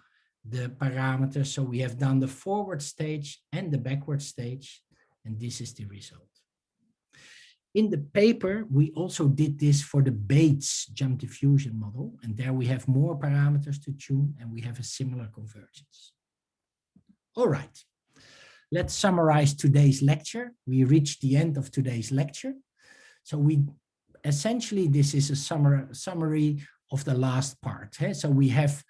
the parameters. So we have done the forward stage and the backward stage, and this is the result. In the paper, we also did this for the Bates jump diffusion model, and there we have more parameters to tune, and we have a similar convergence. All right, let's summarize today's lecture. We reached the end of today's lecture. So we essentially, this is a summary of the last part. So we have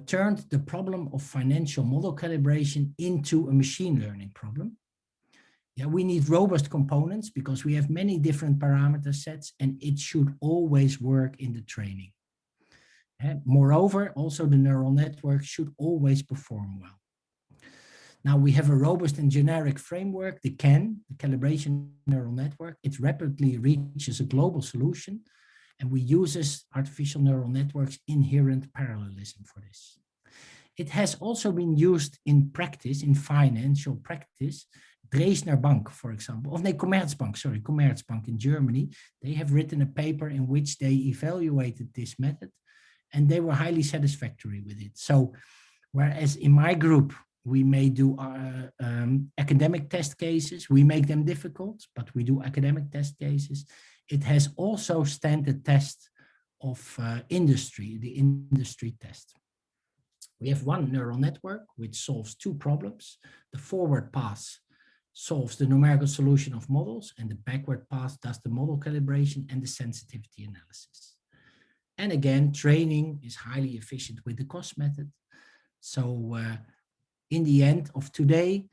turned the problem of financial model calibration into a machine learning problem. Yeah, we need robust components because we have many different parameter sets and it should always work in the training. Moreover, also the neural network should always perform well. Now we have a robust and generic framework, the CAN, the Calibration Neural Network. It rapidly reaches a global solution, and we use artificial neural networks inherent parallelism for this. It has also been used in practice, in financial practice. Dresdner Bank, for example, Commerzbank in Germany, they have written a paper in which they evaluated this method, and they were highly satisfactory with it. So, whereas in my group, we may do academic test cases. We make them difficult, but we do academic test cases. It has also stand the test of industry, the industry test. We have one neural network which solves two problems. The forward path solves the numerical solution of models, and the backward path does the model calibration and the sensitivity analysis. And again, training is highly efficient with the cost method. So in the end of today,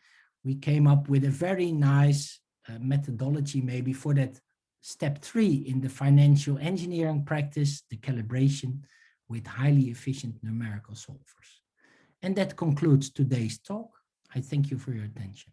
we came up with a very nice methodology maybe for that step 3 in the financial engineering practice, the calibration with highly efficient numerical solvers. And that concludes today's talk. I thank you for your attention.